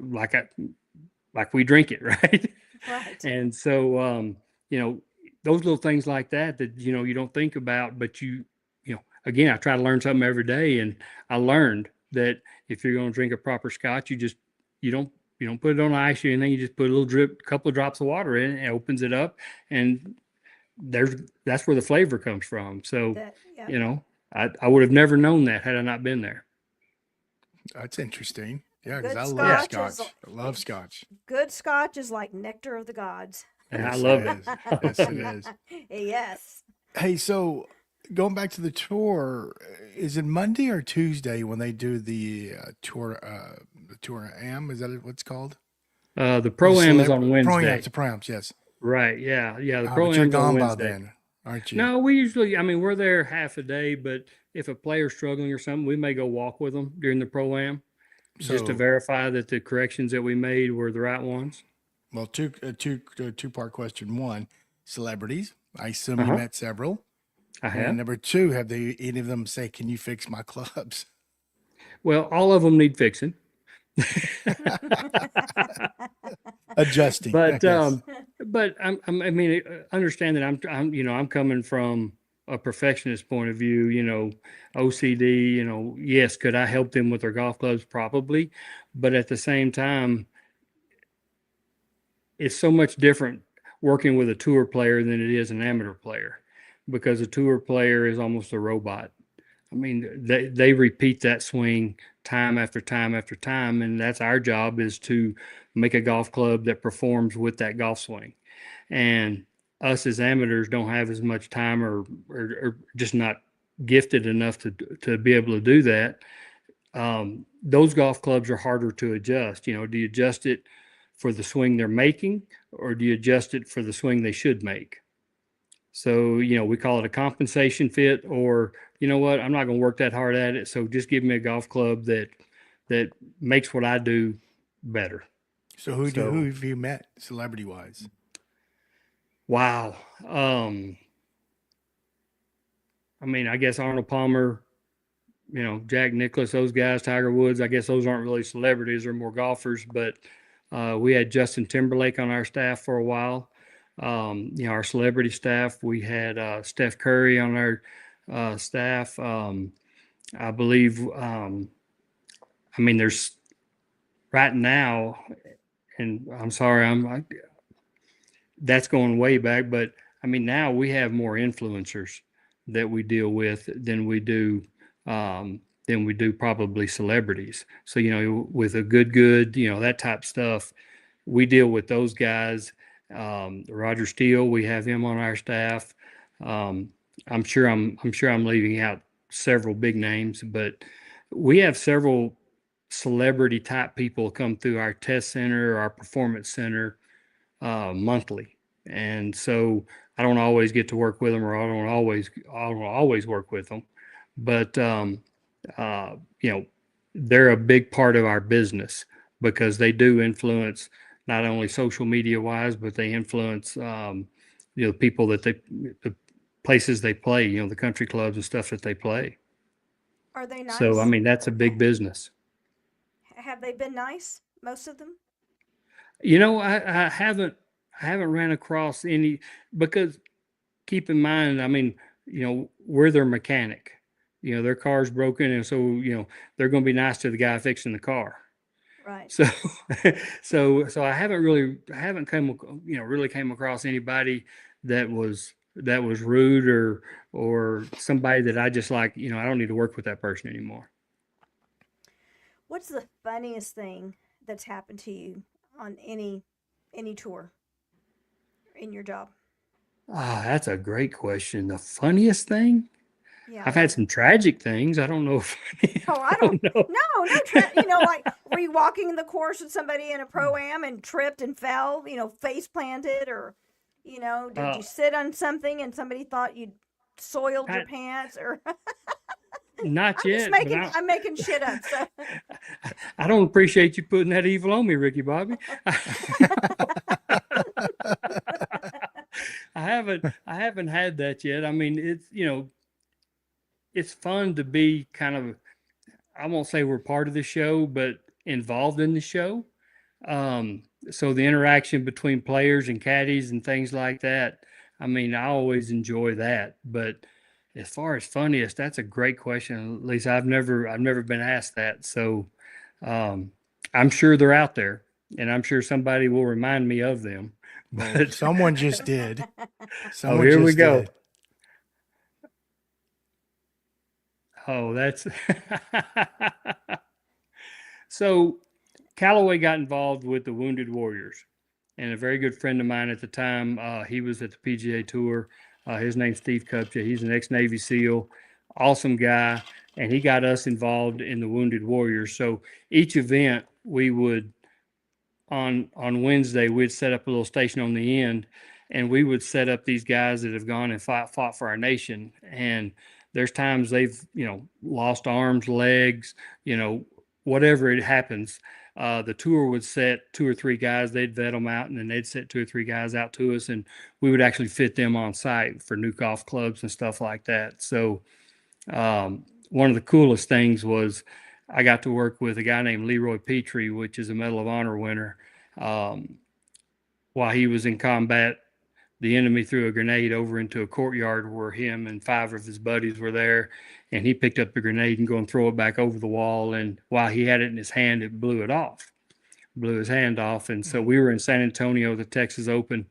we drink it, right? Right. And so, you know, those little things like that you don't think about, but again, I try to learn something every day, and I learned that if you're going to drink a proper scotch, you don't put it on ice or anything. You just put a little couple of drops of water in, and it opens it up, and that's where the flavor comes from. So, That yep. you know, I would have never known that had I not been there. That's interesting. Yeah, because Good I love scotch is scotch. I love scotch. good scotch is like nectar of the gods. And I Yes, it love it. is. Yes, it is. Yes. Hey, so going back to the tour, is it Monday or Tuesday when they do the tour am? Is that what it's called? The The pro am is on pro-ams, Wednesday. the pro-ams, yes. Right. Yeah. Yeah. The pro But you're am's on gone by Wednesday. then, aren't you? No, I mean, we're there half a day, but if a player's struggling or something, we may go walk with them during the pro am just to So, verify that the corrections that we made were the right ones. well, two-part question. One, celebrities. I assume Uh you huh. met several. I And have. number two, have they any of them say, "Can you fix my clubs?" Well, all of them need fixing. Adjusting, But yes. I mean, understand that I'm coming from a perfectionist point of view. OCD. Yes, could I help them with their golf clubs? Probably, but at the same time, it's so much different working with a tour player than it is an amateur player, because a tour player is almost a robot. I mean, they repeat that swing time after time after time, and that's our job, is to make a golf club that performs with that golf swing. And us as amateurs don't have as much time, or just not gifted enough to be able to do that. Those golf clubs are harder to adjust. You know, do you adjust it for the swing they're making, or do you adjust it for the swing they should make? So, you know, we call it a compensation fit, or, you know what, I'm not going to work that hard at it. So just give me a golf club that makes what I do better. So who So, have you met celebrity wise? wow. I mean, I guess Arnold Palmer, you know, Jack Nicklaus, those guys, Tiger Woods, I guess those aren't really celebrities, they're more golfers. But we had Justin Timberlake on our staff for a while. You know, our celebrity staff, we had Steph Curry on our staff. I believe, I mean, there's right now, and I'm sorry, that's going way back, but I mean, now we have more influencers that we deal with than we do probably celebrities. So, you know, with a good, you know, that type of stuff, we deal with those guys. Roger Steele, we have him on our staff. I'm sure I'm leaving out several big names, but we have several celebrity type people come through our test center, our performance center, monthly. And so I don't always get to work with them, or I don't always work with them, but you know, they're a big part of our business, because they do influence not only social media wise, but they influence, you know, people the places they play, you know, the country clubs and stuff that they play. Are they So, I nice? mean, that's a big business. Have they been nice? Most of them? You know, I haven't ran across any, because keep in mind, I mean, you know, we're their mechanic. You know, their car's broken, and so, you know, they're going to be nice to the guy fixing the car. Right. So, so I haven't you know, really came across anybody that was rude, or somebody that I just like, you know, I don't need to work with that person anymore. What's the funniest thing that's happened to you on any tour in your job? Ah, that's a great question. The funniest thing? Yeah. I've had some tragic things. I don't know if Oh, I I don't. don't know. No, you know, like, were you walking the course with somebody in a pro am and tripped and fell? You know, face planted, or, you know, did Uh, you sit on something and somebody thought you'd soiled your I, pants? Or not yet, but I'm making shit up. So I don't appreciate you putting that evil on me, Ricky Bobby. I haven't had that yet. I mean, it's, you know, it's fun to be kind of, I won't say we're part of the show, but involved in the show. So the interaction between players and caddies and things like that, I mean, I always enjoy that. But as far as funniest, that's a great question. At least I've never been asked that. So um, I'm sure they're out there, and I'm sure somebody will remind me of them. Well, But someone just did. oh, Someone here we just go. did. Oh, that's so Callaway got involved with the Wounded Warriors, and a very good friend of mine at the time, he was at the PGA Tour. His name's Steve Kupcha. He's an ex-Navy SEAL, awesome guy, and he got us involved in the Wounded Warriors. So each event, we would on Wednesday, we'd set up a little station on the end, and we would set up these guys that have gone and fought for our nation. And there's times they've, you know, lost arms, legs, you know, whatever it happens. The tour would set two or three guys, they'd vet them out, and then they'd set two or three guys out to us, and we would actually fit them on site for new golf clubs and stuff like that. So one of the coolest things was I got to work with a guy named Leroy Petrie, which is a Medal of Honor winner. Um, while he was in combat, the enemy threw a grenade over into a courtyard where him and five of his buddies were there, and he picked up the grenade and go and throw it back over the wall. And while he had it in his hand, it blew his hand off. And so we were in San Antonio, the Texas Open,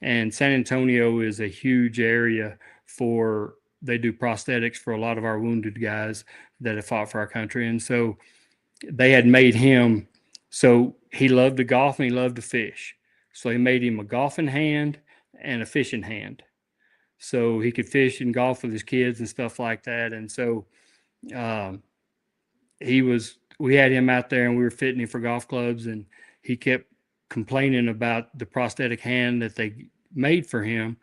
And San Antonio is a huge area for, they do prosthetics for a lot of our wounded guys that have fought for our country. And so they had made him, so he loved to golf and he loved to fish. So he made him a golfing hand and a fishing hand. So he could fish and golf with his kids and stuff like that. And so um, we had him out there and we were fitting him for golf clubs, and he kept complaining about the prosthetic hand that they made for him,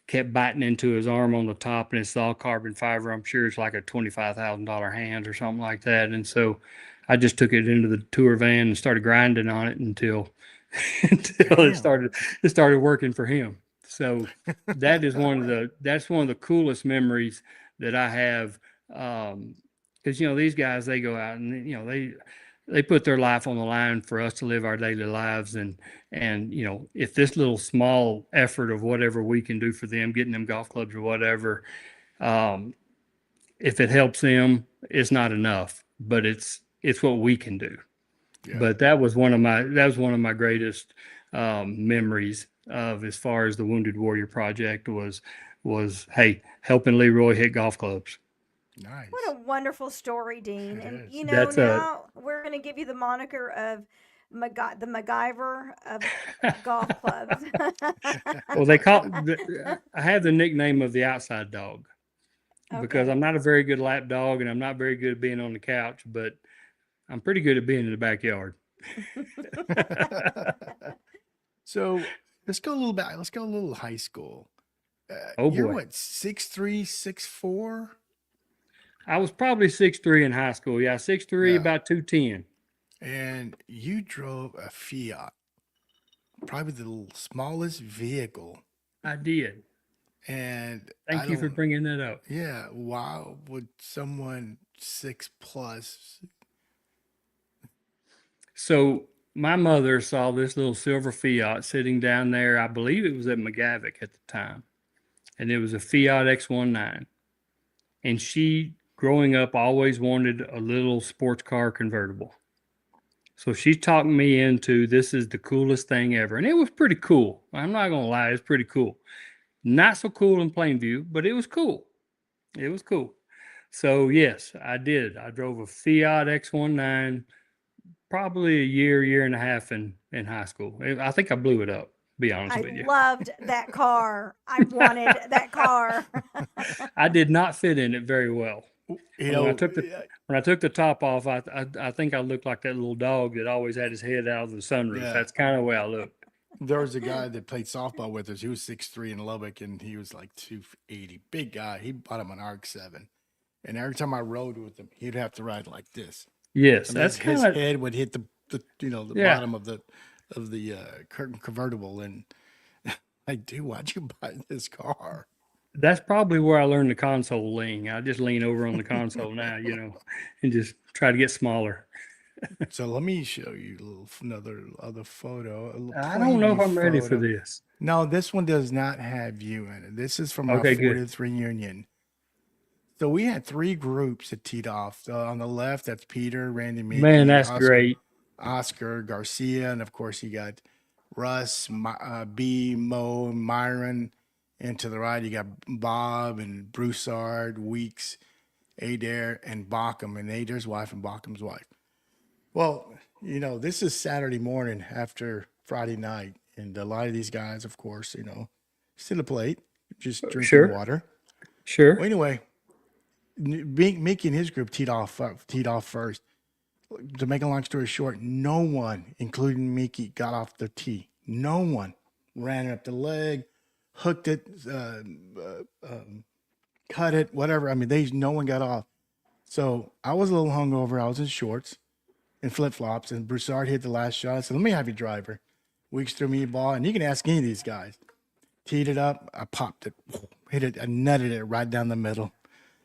kept biting into his arm on the top, and it's all carbon fiber. I'm sure it's like a $25,000 hand or something like that. And so I just took it into the tour van and started grinding on it until it started working for him. So that's one of the coolest memories that I have. Because these guys, they go out and they put their life on the line for us to live our daily lives, and if this little small effort of whatever we can do for them, getting them golf clubs or whatever, if it helps them, it's not enough, but it's what we can do. Yeah. But that was one of my greatest memories of, as far as the Wounded Warrior Project, was hey, helping Leroy hit golf clubs. Nice. What a wonderful story, Dean. It And is. That's now we're going to give you the moniker of the MacGyver of golf clubs. Well, I have the nickname of the outside dog, because Okay. I'm not a very good lap dog and I'm not very good at being on the couch, but I'm pretty good at being in the backyard. So let's go a little back. Let's go a little high school. Oh You're boy. what, 6'3", 6'4"? I was probably 6'3" in high school. Yeah, 6'3", Yeah. about 210. And you drove a Fiat, probably the smallest vehicle. I did. And Thank you for bringing that up. Yeah, why would someone 6+? So my mother saw this little silver Fiat sitting down there. I believe it was at McGavick at the time. And it was a Fiat X19. And she, growing up, always wanted a little sports car convertible. So she talked me into, this is the coolest thing ever. And it was pretty cool. I'm not going to lie, it's pretty cool. Not so cool in Plainview, but it was cool. It was cool. So yes, I did. I drove a Fiat X19 probably a year and a half in high school. I think I blew it up, to be honest with I you. loved that car. I wanted that car. I did not fit in it very well. When I took the top off, I think I looked like that little dog that always had his head out of the sunroof. Yeah. That's kind of the way I looked. There was a guy that played softball with us. He was 6'3" in Lubbock, and he was like 280. Big guy. He bought him an ARC-7. And every time I rode with him, he'd have to ride like this. Yes, I mean, that's his kind of, head would hit the Yeah. bottom of the convertible, and like, dude, why'd you buy this car? that's probably where I learned the console lean. I just lean over on the console now, and just try to get smaller. So let me show you another photo. A little I don't know if preview I'm ready for photo. this. No, this one does not have you in it. This is from our Okay, good. 40th reunion. So we had 3 groups that teed off. So on the left, that's Peter, Randy, me, Man, that's great. Oscar, Garcia, and of course you got Russ, B, Mo, and Myron. And to the right, you got Bob and Broussard, Weeks, Adair, and Bockham, and Adair's wife and Bockham's wife. Well, this is Saturday morning after Friday night, and a lot of these guys, of course, sit a plate, just drinking Sure. water. Sure. Well, anyway, Mickey and his group teed off first. To make a long story short, no one, including Mickey, got off the tee. No one ran it up the leg, hooked it, cut it, whatever. I mean, no one got off. So I was a little hungover. I was in shorts and flip flops, and Broussard hit the last shot. I said, "Let me have your driver." Weeks threw me a ball, and you can ask any of these guys. Teed it up, I popped it, hit it, I nutted it right down the middle,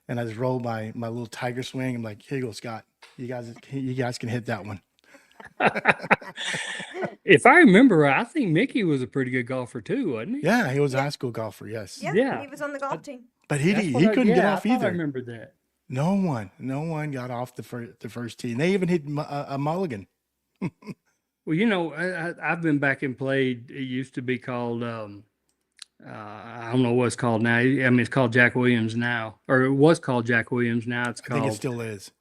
and I just rolled my little tiger swing. I'm like, "Here you go, Scott. You guys can hit that one." If I remember right, I think Mickey was a pretty good golfer too, wasn't he? Yeah, he was a high school golfer. Yes, Yeah, Yeah. he was on the golf team. but he That's what couldn't get I off thought I either. remember that. No one got off the first tee. And they even hit a mulligan. Well, I've been back and played. It used to be called I don't know what it's called now. I mean, it's called Jack Williams now, or it was called Jack Williams. Now it's I think it called, still is.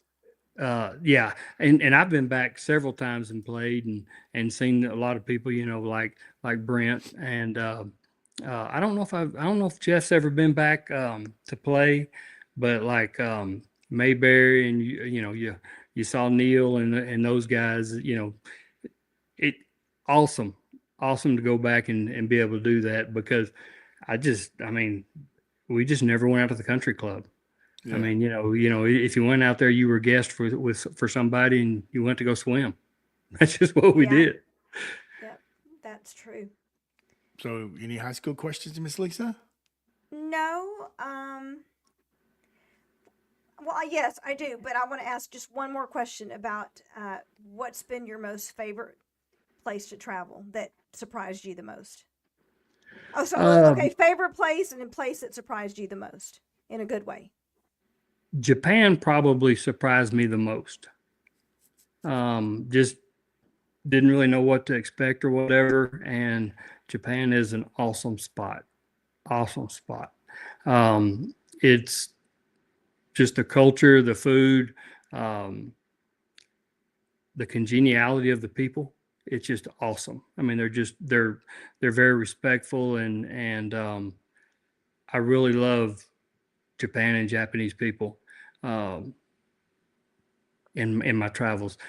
yeah. And I've been back several times and played and seen a lot of people, like Brent. And I don't know if Jeff's ever been back to play, but like Mayberry and you saw Neil and those guys, it awesome, awesome to go back and be able to do that because I mean, we just never went out to the country club. Yeah. I mean, if you went out there, you were a guest for somebody and you went to go swim. That's just what we Yeah. did. Yep, that's true. So, any high school questions, Miss Lisa? No, well, yes, I do, but I want to ask just one more question about what's been your most favorite place to travel that surprised you the most? Oh, so okay, favorite place and a place that surprised you the most in a good way. Japan probably surprised me the most. Just didn't really know what to expect or whatever. And Japan is an awesome spot. Awesome spot. It's just the culture, the food, the congeniality of the people. It's just awesome. I mean, they're very respectful and I really love Japan and Japanese people in my travels.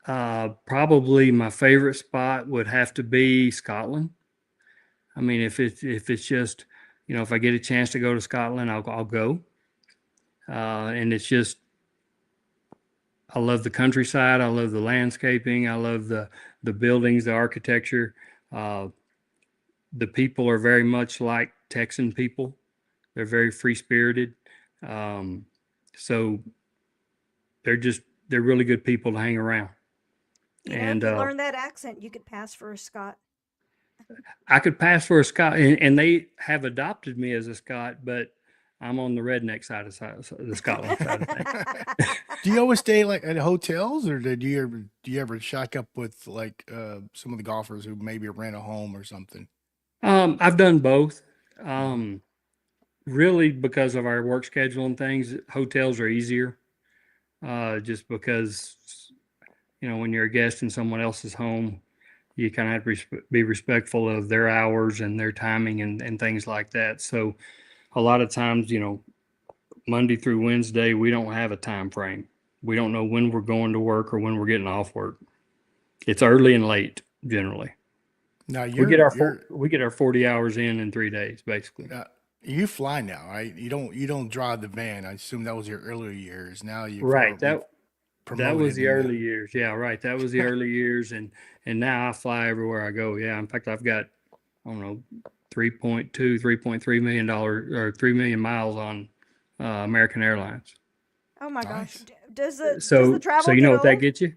Probably my favorite spot would have to be Scotland. I mean, if it's just, if I get a chance to go to Scotland, I'll go. And it's just, I love the countryside. I love the landscaping. I love the buildings, the architecture. The people are very much like Texan people. They're very free spirited. So they're really good people to hang around. If you learn that accent, you could pass for a Scot. I could pass for a Scot, and they have adopted me as a Scot, but I'm on the redneck side of the Scotland side of things. Do you always stay like at hotels, or do you ever shack up with like some of the golfers who maybe rent a home or something? I've done both. Really, because of our work schedule and things, hotels are easier. Just because, when you're a guest in someone else's home, you kind of have to be respectful of their hours and their timing and things like that. So a lot of times, Monday through Wednesday, we don't have a time frame. We don't know when we're going to work or when we're getting off work. It's early and late generally. Now we get our 40 hours in 3 days, basically. You fly now, right? You don't drive the van. I assume that was your earlier years. Now you right. That was the early years. Yeah, right. That was the early years, and now I fly everywhere I go. Yeah, in fact, I've got $3.3 million or 3 million miles on American Airlines. Oh my Nice. gosh! Does the travel? So you know what that old? gets you?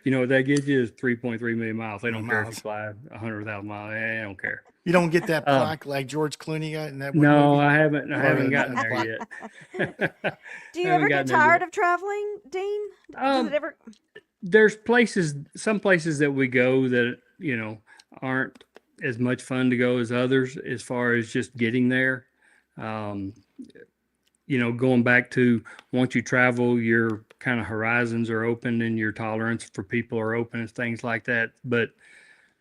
You know what that gets you is 3.3 million miles. They don't care if Miles. you fly 100,000 miles. They don't care. You don't get that plaque like George Clooney got in that one No, movie? I haven't gotten that there yet. Do you Haven't ever get gotten there tired yet. of traveling, Dean? Does it ever? There's some places that we go that, aren't as much fun to go as others as far as just getting there. Going back to once you travel, your kind of horizons are open and your tolerance for people are open and things like that. But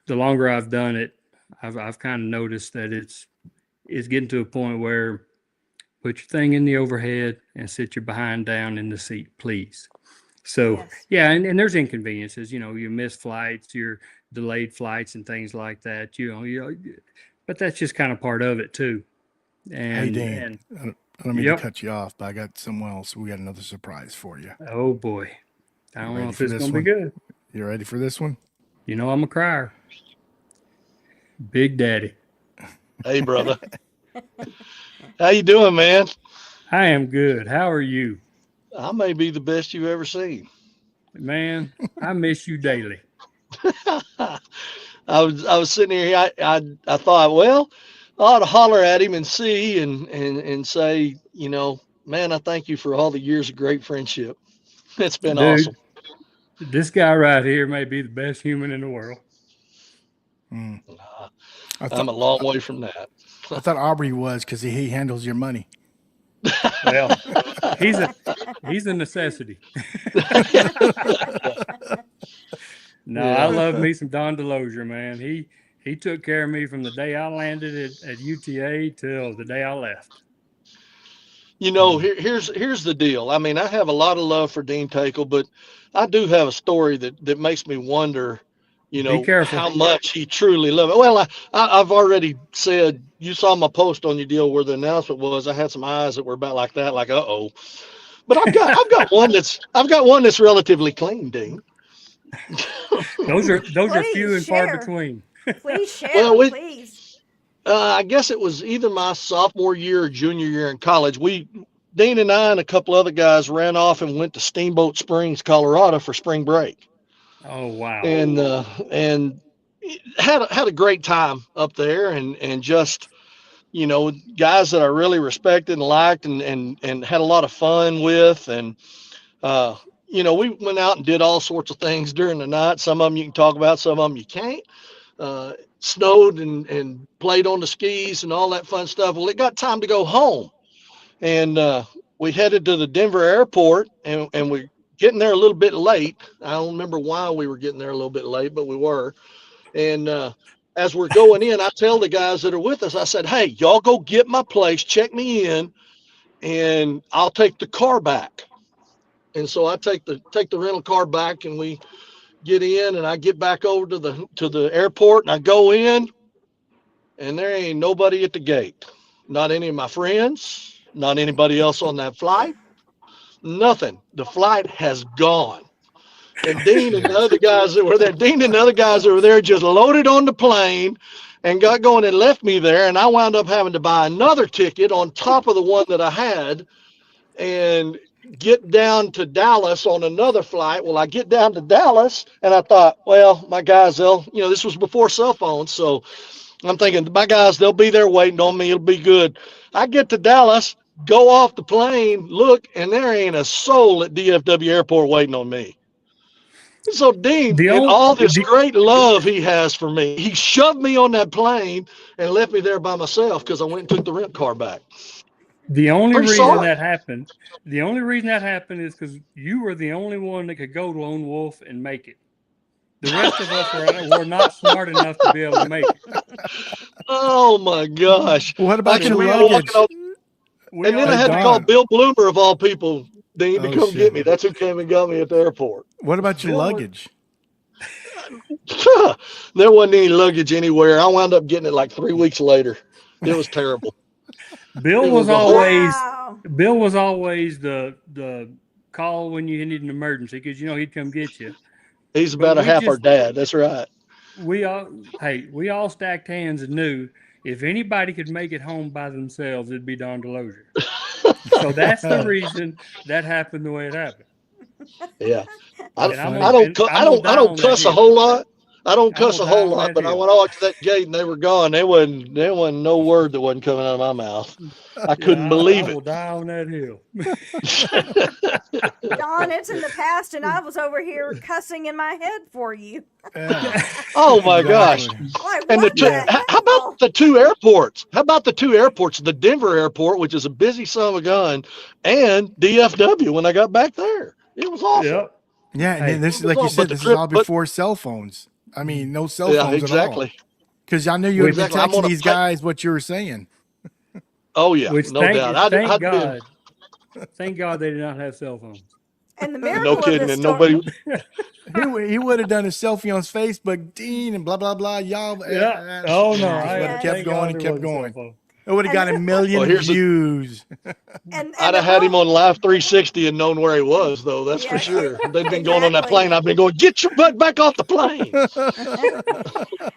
the longer I've done it, I've kind of noticed that it's getting to a point where put your thing in the overhead and sit your behind down in the seat, please. So Yes. yeah, and there's inconveniences. You miss flights, you're delayed flights and things like that. But that's just kind of part of it too. Hey, And Dan, I don't mean Yep. to cut you off, but I got someone else. We got another surprise for you. Oh boy, I don't know ready if for it's this gonna one? be good. You ready for this one? I'm a crier. Big Daddy. Hey, brother. How you doing, man? I am good. How are you? I may be the best you've ever seen. Man, I miss you daily. I was sitting here. I thought, well, I ought to holler at him and see and say, man, I thank you for all the years of great friendship. It's been awesome. Dude, this guy right here may be the best human in the world. Mm. I I'm thought a long way from that. I thought Aubrey was because he handles your money. Well, he's a necessity. No, I Yeah. love me some Don DeLosier, man. He took care of me from the day I landed at UTA till the day I left. You know, here's the deal. I mean, I have a lot of love for Dean Teykl, but I do have a story that makes me wonder, Be careful. how much he truly loved it. Well, I've already said, you saw my post on your deal where the announcement was. I had some eyes that were about like that, like uh-oh. But I've got one that's relatively clean, Dean. Those are few Please and far share. between. Please share, Well, please. I guess it was either my sophomore year or junior year in college. Dean and I and a couple other guys ran off and went to Steamboat Springs, Colorado for spring break, Oh wow. and had a great time up there, and just guys that I really respected and liked, and had a lot of fun with, and uh, we went out and did all sorts of things during the night. Some of them you can talk about, some of them you can't. Snowed and played on the skis and all that fun stuff. Well, it got time to go home, and we headed to the Denver airport, and we're getting there a little bit late. I don't remember why we were getting there a little bit late, but we were. And as we're going in, I tell the guys that are with us, I said, "Hey, y'all go get my place, check me in, and I'll take the car back." And so I take the rental car back, and we get in, and I get back over to the airport, and I go in, and there ain't nobody at the gate. Not any of my friends, not anybody else on that flight, nothing. The flight has gone. And Dean and the other guys that were there, just loaded on the plane and got going and left me there. And I wound up having to buy another ticket on top of the one that I had and get down to Dallas on another flight. Well, I get down to Dallas and I thought, well, my guys, this was before cell phones. So I'm thinking, my guys, they'll be there waiting on me. It'll be good. I get to Dallas, go off the plane, look, and there ain't a soul at DFW Airport waiting on me. So Dean, The in only all this the, great love he has for me, he shoved me on that plane and left me there by myself because I went and took the rent car back. the only Pretty reason sorry. that happened, the only reason that happened is because you were the only one that could go to Lone Wolf and make it. The rest of us were not smart enough to be able to make it. Oh my gosh. What I about can your So we remember all walking luggage? on, we and then all I Hey had to call Don. Bill Bloomer of all people, Dean, to Oh come get shit. me. That's who came and got me at the airport. What about your Bill was luggage? There wasn't any luggage anywhere. I wound up getting it like 3 weeks later. It was terrible. Bill It was was a whole. always Wow. Bill was always the call when you needed an emergency because he'd come get you. He's But about a half our dad. That's right. we all stacked hands and knew if anybody could make it home by themselves, it'd be Don DeLosier. So that's the reason that happened the way it happened. Yeah. I, That's And funny. I I'm gonna don't die on that cuss a hill. whole lot. I don't I'm cuss gonna a die whole on lot, that but I hill. went out to that gate and they were gone. There wasn't no word that wasn't coming out of my mouth. I Yeah, couldn't I believe will die on that hill. Don, it's in the past, and I was over here cussing in my head for you. Yeah, Oh my gosh. exactly. Like, And what Yeah. the how about hell? the two airports? How about the two airports? The Denver airport, which is a busy son of a gun, and DFW when I got back there. It was awful. Yep. Yeah, and then Hey, this It is was like you awful. But said, the this is trip, all but before cell phones. I mean, no cell yeah, phones at all. exactly. Because I knew you would have been Exactly. I'm texting gonna these pay. guys what you were saying. Oh yeah, which no doubt. I'd been thank God they did not have cell phones. And the no miracle of kidding, this and story, nobody. He would have done a selfie on his Facebook, Dean, and blah blah blah. Y'all, Yeah. Oh no, and just would have yes, kept thank going God and there kept wasn't cell going. phone. It would have and got a Well, million here's the. views. I'd and have the had him whole on Live 360 and known where he was, though. That's for yeah, sure. They'd been going on that exactly. plane. I've been going, get your butt back off the plane.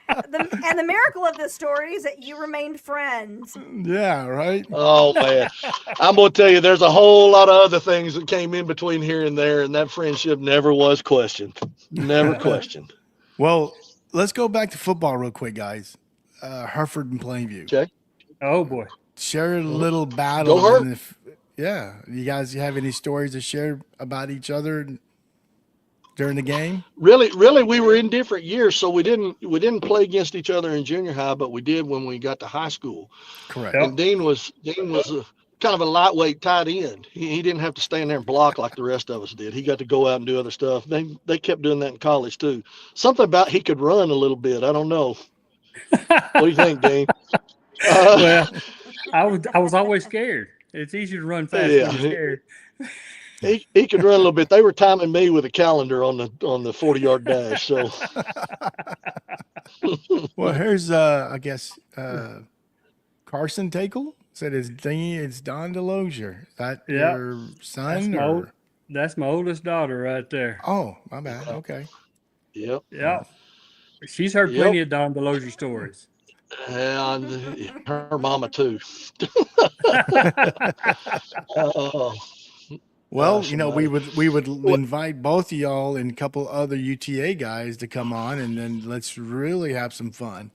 And the miracle of this story is that you remained friends. Yeah, right. Oh man, I'm gonna tell you, there's a whole lot of other things that came in between here and there, and that friendship never was questioned. Never questioned. Well, let's go back to football real quick, guys. Hereford and Plainview. Okay, Oh boy. Share a little go battle, her. and if you guys have any stories to share about each other during the game? Really, we were in different years, so we didn't play against each other in junior high, but we did when we got to high school. Correct. Yep. And Dean was a kind of a lightweight tight end. He didn't have to stand there and block like the rest of us did. He got to go out and do other stuff. They kept doing that in college too. Something about he could run a little bit. I don't know. What do you think, Dean? Well, I was always scared. It's easier to run fast when Yeah, you're scared. he could run a little bit. They were timing me with a calendar on the 40-yard dash. So Well, here's I guess Carson Teykl said it's Don DeLozier. Is that Yeah, your that's son my or? that's my oldest daughter right there. Oh, my bad. Okay. yep, Yeah, she's heard yep. plenty of Don DeLozier stories. And her mama too. Oh, Well, gosh you know, we almighty. would What? invite both of y'all and a couple other UTA guys to come on, and then let's really have some fun.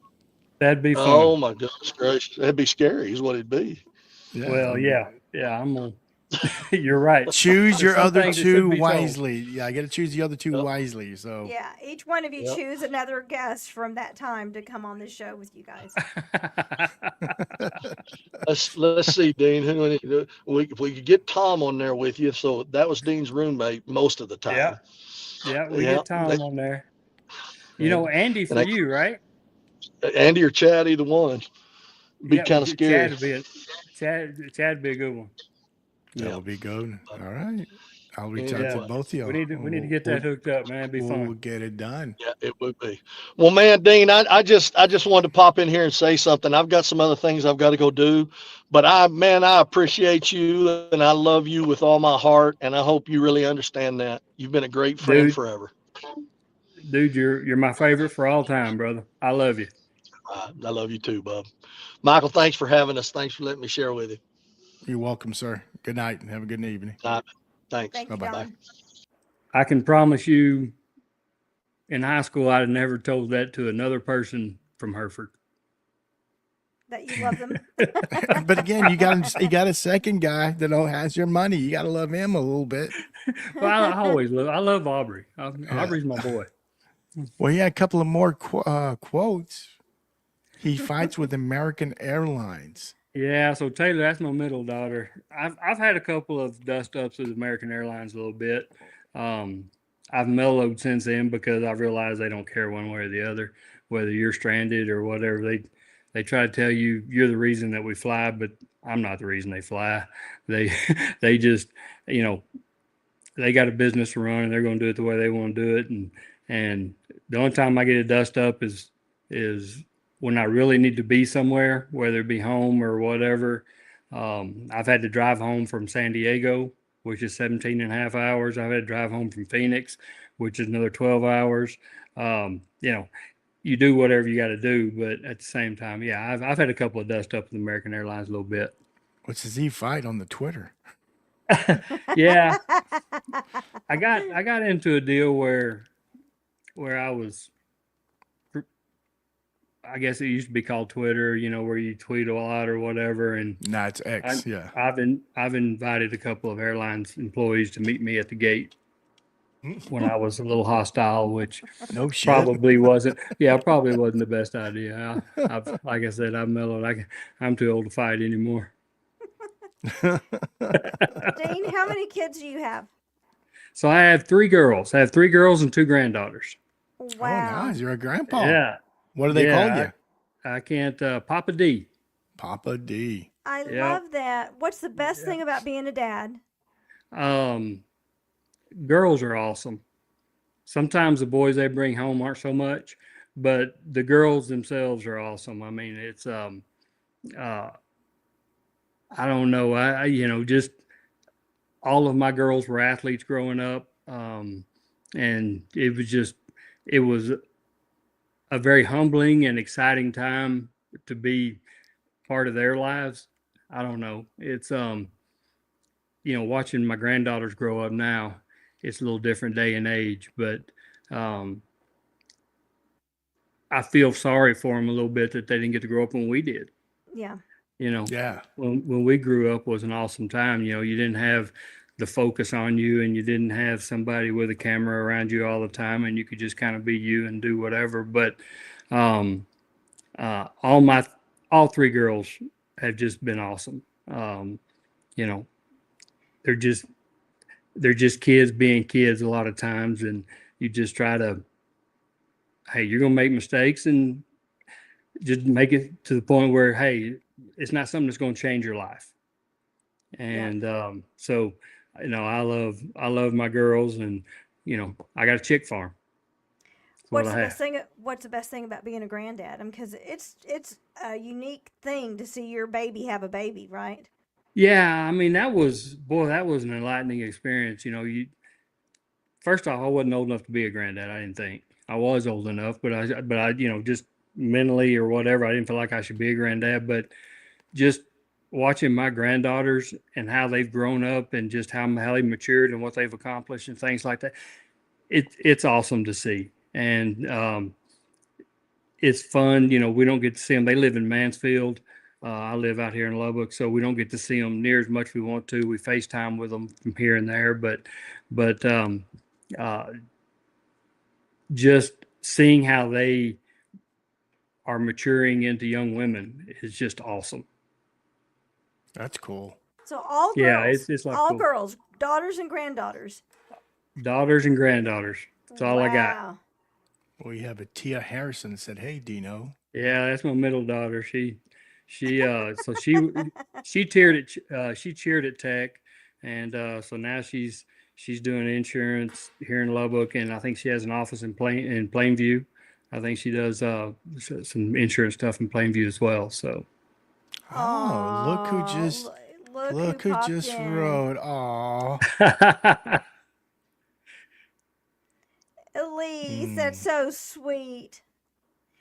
That'd be Oh fun. my goodness gracious. That'd be scary, is what it'd be. Yeah. Well, yeah, I'm gonna. You're right. Choose There's your some other things that two shouldn't be told. wisely. Yeah, I got to choose the other two Yep, wisely. So Yeah, each one of you yep. choose another guest from that time to come on the show with you guys. Let's see, Dean. If we could get Tom on there with you, so that was Dean's roommate most of the Yeah, time. yeah, we Yeah, get Tom on there. You and, know, Andy for and you, right? Andy or Chad, either one, be Yeah, kind of scary. Chad be a good one. that Yeah. would be good. All right. I'll reach out Yeah, to Anyway, both of y'all. we need to get that hooked up, man. It'd be We'll fun. get it done. yeah, it would be. Well, man, Dean, I just wanted to pop in here and say something. I've got some other things I've got to go do, but I appreciate you and I love you with all my heart, and I hope you really understand that. You've been a great friend Dude, forever. you're my favorite for all time, brother. I love you. I love you too, bub. Michael, thanks for having us. Thanks for letting me share with you. You're welcome, sir. Good night and have a good evening. Thanks. Thank you, Bye-bye. Bye. Don. I can promise you, in high school, I'd have never told that to another person from Hereford. That you love them. But again, you got a second guy that has your money. You got to love him a little bit. Well, I love Aubrey. Yeah. Aubrey's my boy. Well, he had a couple of more quotes. He fights with American Airlines. Yeah, so Taylor, that's my middle daughter. I've had a couple of dust ups with American Airlines a little bit. I've mellowed since then because I've realized they don't care one way or the other, whether you're stranded or whatever. They try to tell you you're the reason that we fly, but I'm not the reason they fly. They just, you know, they got a business to run and they're going to do it the way they want to do it. And the only time I get a dust up is when I really need to be somewhere, whether it be home or whatever. I've had to drive home from San Diego, which is 17 and a half hours. I've had to drive home from Phoenix, which is another 12 hours. You know, you do whatever you got to do, but at the same time, yeah, I've had a couple of dust up with American Airlines a little bit. What's his he fight on the Twitter? Yeah, I got into a deal where I was, I guess it used to be called Twitter, you know, where you tweet a lot or whatever. And Nah, it's X. Yeah. I've invited a couple of airlines employees to meet me at the gate when I was a little hostile, which No shit. probably wasn't. Yeah, probably wasn't the best idea. Like I said, I've mellowed. I'm too old to fight anymore. Dean, how many kids do you have? So I have 3 girls. I have 3 girls and 2 granddaughters. Oh, Wow. nice. You're a grandpa. Yeah. What do they call Yeah, you? I can't. Papa D. Papa D. I Yeah. love that. What's the best thing about being a dad? Girls are awesome. Sometimes the boys they bring home aren't so much, but the girls themselves are awesome. I mean, it's I don't know. I you know, just all of my girls were athletes growing up, and it was a very humbling and exciting time to be part of their lives. I don't know. It's you know, watching my granddaughters grow up now, it's a little different day and age, but I feel sorry for them a little bit that they didn't get to grow up when we did. Yeah. You know, Yeah. when we grew up was an awesome time. You know, you didn't have the focus on you, and you didn't have somebody with a camera around you all the time, and you could just kind of be you and do whatever. But um, all three girls have just been awesome. You know, they're just kids being kids a lot of times, and you just try to, hey, you're gonna make mistakes, and just make it to the point where, hey, it's not something that's going to change your life. And so, I love my girls, and I got a chick farm. That's what What's I the best have. thing? What's the best thing about being a granddad? Because it's a unique thing to see your baby have a baby, right? Yeah, I mean, that was an enlightening experience. You first off, I wasn't old enough to be a granddad. I didn't think I was old enough, but I just mentally or whatever, I didn't feel like I should be a granddad. But just watching my granddaughters and how they've grown up, and just how they've matured and what they've accomplished and things like that, it's awesome to see. And it's fun. We don't get to see them. They live in Mansfield. I live out here in Lubbock, so we don't get to see them near as much as we want to. We FaceTime with them from here and there, but uh, just seeing how they are maturing into young women is just awesome. That's cool. So all Yeah, girls, it's like all cool. girls, daughters and granddaughters. Daughters and granddaughters. That's all I got. Wow. We have a Tia Harrison that said, "Hey, Dino." Yeah, that's my middle daughter. So she cheered at Tech, and so now she's doing insurance here in Lubbock, and I think she has an office in Plainview. I think she does some insurance stuff in Plainview as well. So Oh, look who Aw, just look who popped in. wrote. Aw. Elise, that's so sweet.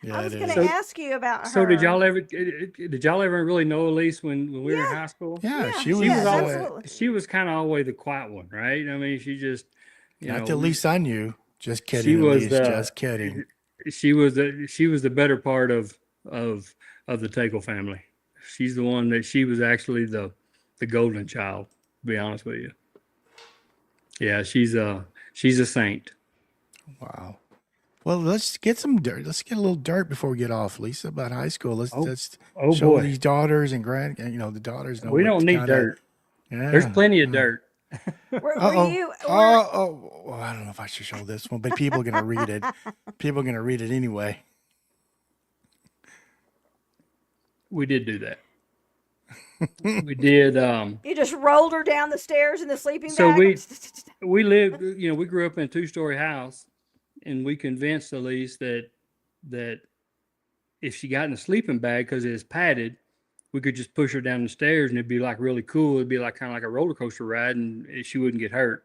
I Yeah, was it going is. to ask you about her. So did y'all ever really know Elise when we were in Yeah. high school? Yeah, Yeah, she was. yes, always absolutely. she was kind of always the quiet one, right? I mean, she just Not the least I knew. Just she kidding, was Elise. Just kidding. she was the better part of the Teykl family. She's the one that she was actually the golden child, to be honest with you. Yeah, she's a saint. Wow. Well, let's get some dirt. Let's get a little dirt before we get off, Lisa, about high school. Let's Oh show boy. these daughters and the daughters know We what don't need kind of. dirt. Yeah. There's plenty of dirt. Were Uh-oh. you? Oh, I don't know if I should show this one, but people are gonna read it. People are gonna read it anyway. We did do that. We did. You just rolled her down the stairs in the sleeping So bag? we lived. We grew up in a 2-story house, and we convinced Elise that if she got in a sleeping bag, because it was padded, we could just push her down the stairs, and it'd be like really cool. It'd be like kind of like a roller coaster ride, and she wouldn't get hurt.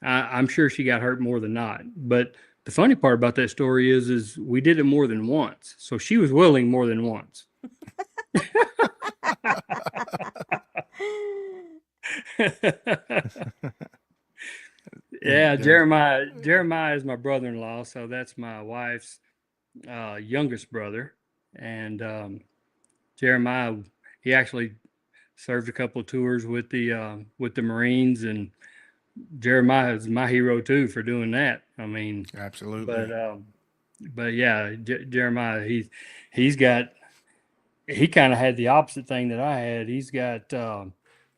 I'm sure she got hurt more than not. But the funny part about that story is we did it more than once. So she was willing more than once. Yeah, Jeremiah is my brother-in-law, so that's my wife's youngest brother. And Jeremiah, he actually served a couple of tours with the Marines, and Jeremiah is my hero too for doing that. I mean, Absolutely. but yeah, Jeremiah, he kind of had the opposite thing that I had. He's got 2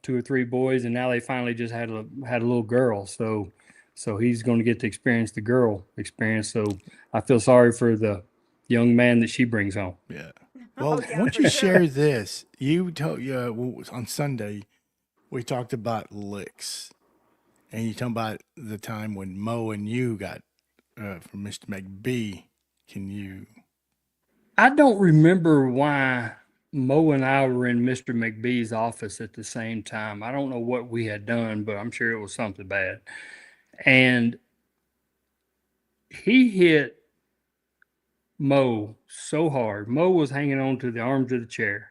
or 3 boys, and now they finally just had a little girl. So he's going to get to experience the girl experience. So I feel sorry for the young man that she brings home. Yeah. Well, yeah, why don't for you sure. share this? You told on Sunday we talked about licks, and you talked about the time when Mo and you got from Mr. McBee. Can you? I don't remember why Mo and I were in Mr. McBee's office at the same time. I don't know what we had done, but I'm sure it was something bad. And he hit Mo so hard. Mo was hanging on to the arms of the chair.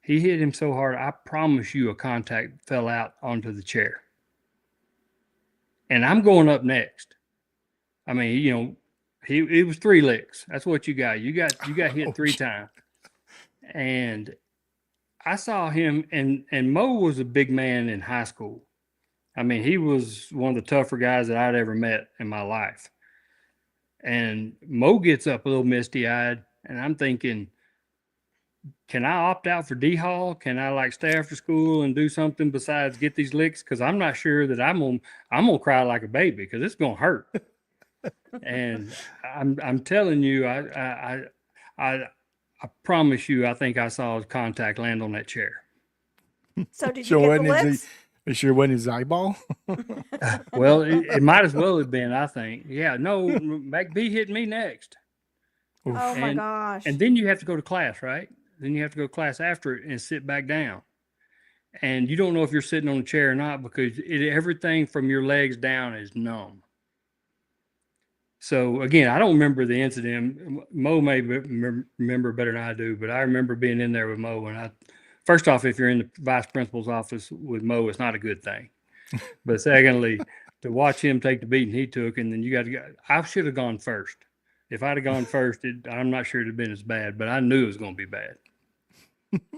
He hit him so hard, I promise you a contact fell out onto the chair. And I'm going up next. I mean, it was 3 licks. That's what you got. You got hit 3 times. And I saw him, and Mo was a big man in high school. I mean, he was one of the tougher guys that I'd ever met in my life. And Mo gets up a little misty eyed, and I'm thinking, can I opt out for D Hall? Can I like stay after school and do something besides get these licks? Because I'm not sure that I'm gonna cry like a baby because it's gonna hurt. And I'm telling you, I promise you, I think I saw his contact land on that chair. So did you Sure get the wasn't his, lips? it sure wasn't his eyeball. Well, it might as well have been, I think. Yeah, no, McBee hit me next. Oof. Oh my And- gosh. And then you have to go to class, right? Then you have to go to class after it and sit back down. And you don't know if you're sitting on a chair or not because everything from your legs down is numb. So again, I don't remember the incident. Mo may remember better than I do, but I remember being in there with Mo. And first off, if you're in the vice principal's office with Mo, it's not a good thing. But secondly, to watch him take the beating he took, and then you got to go. I should have gone first. If I'd have gone first, I'm not sure it'd have been as bad, but I knew it was going to be bad.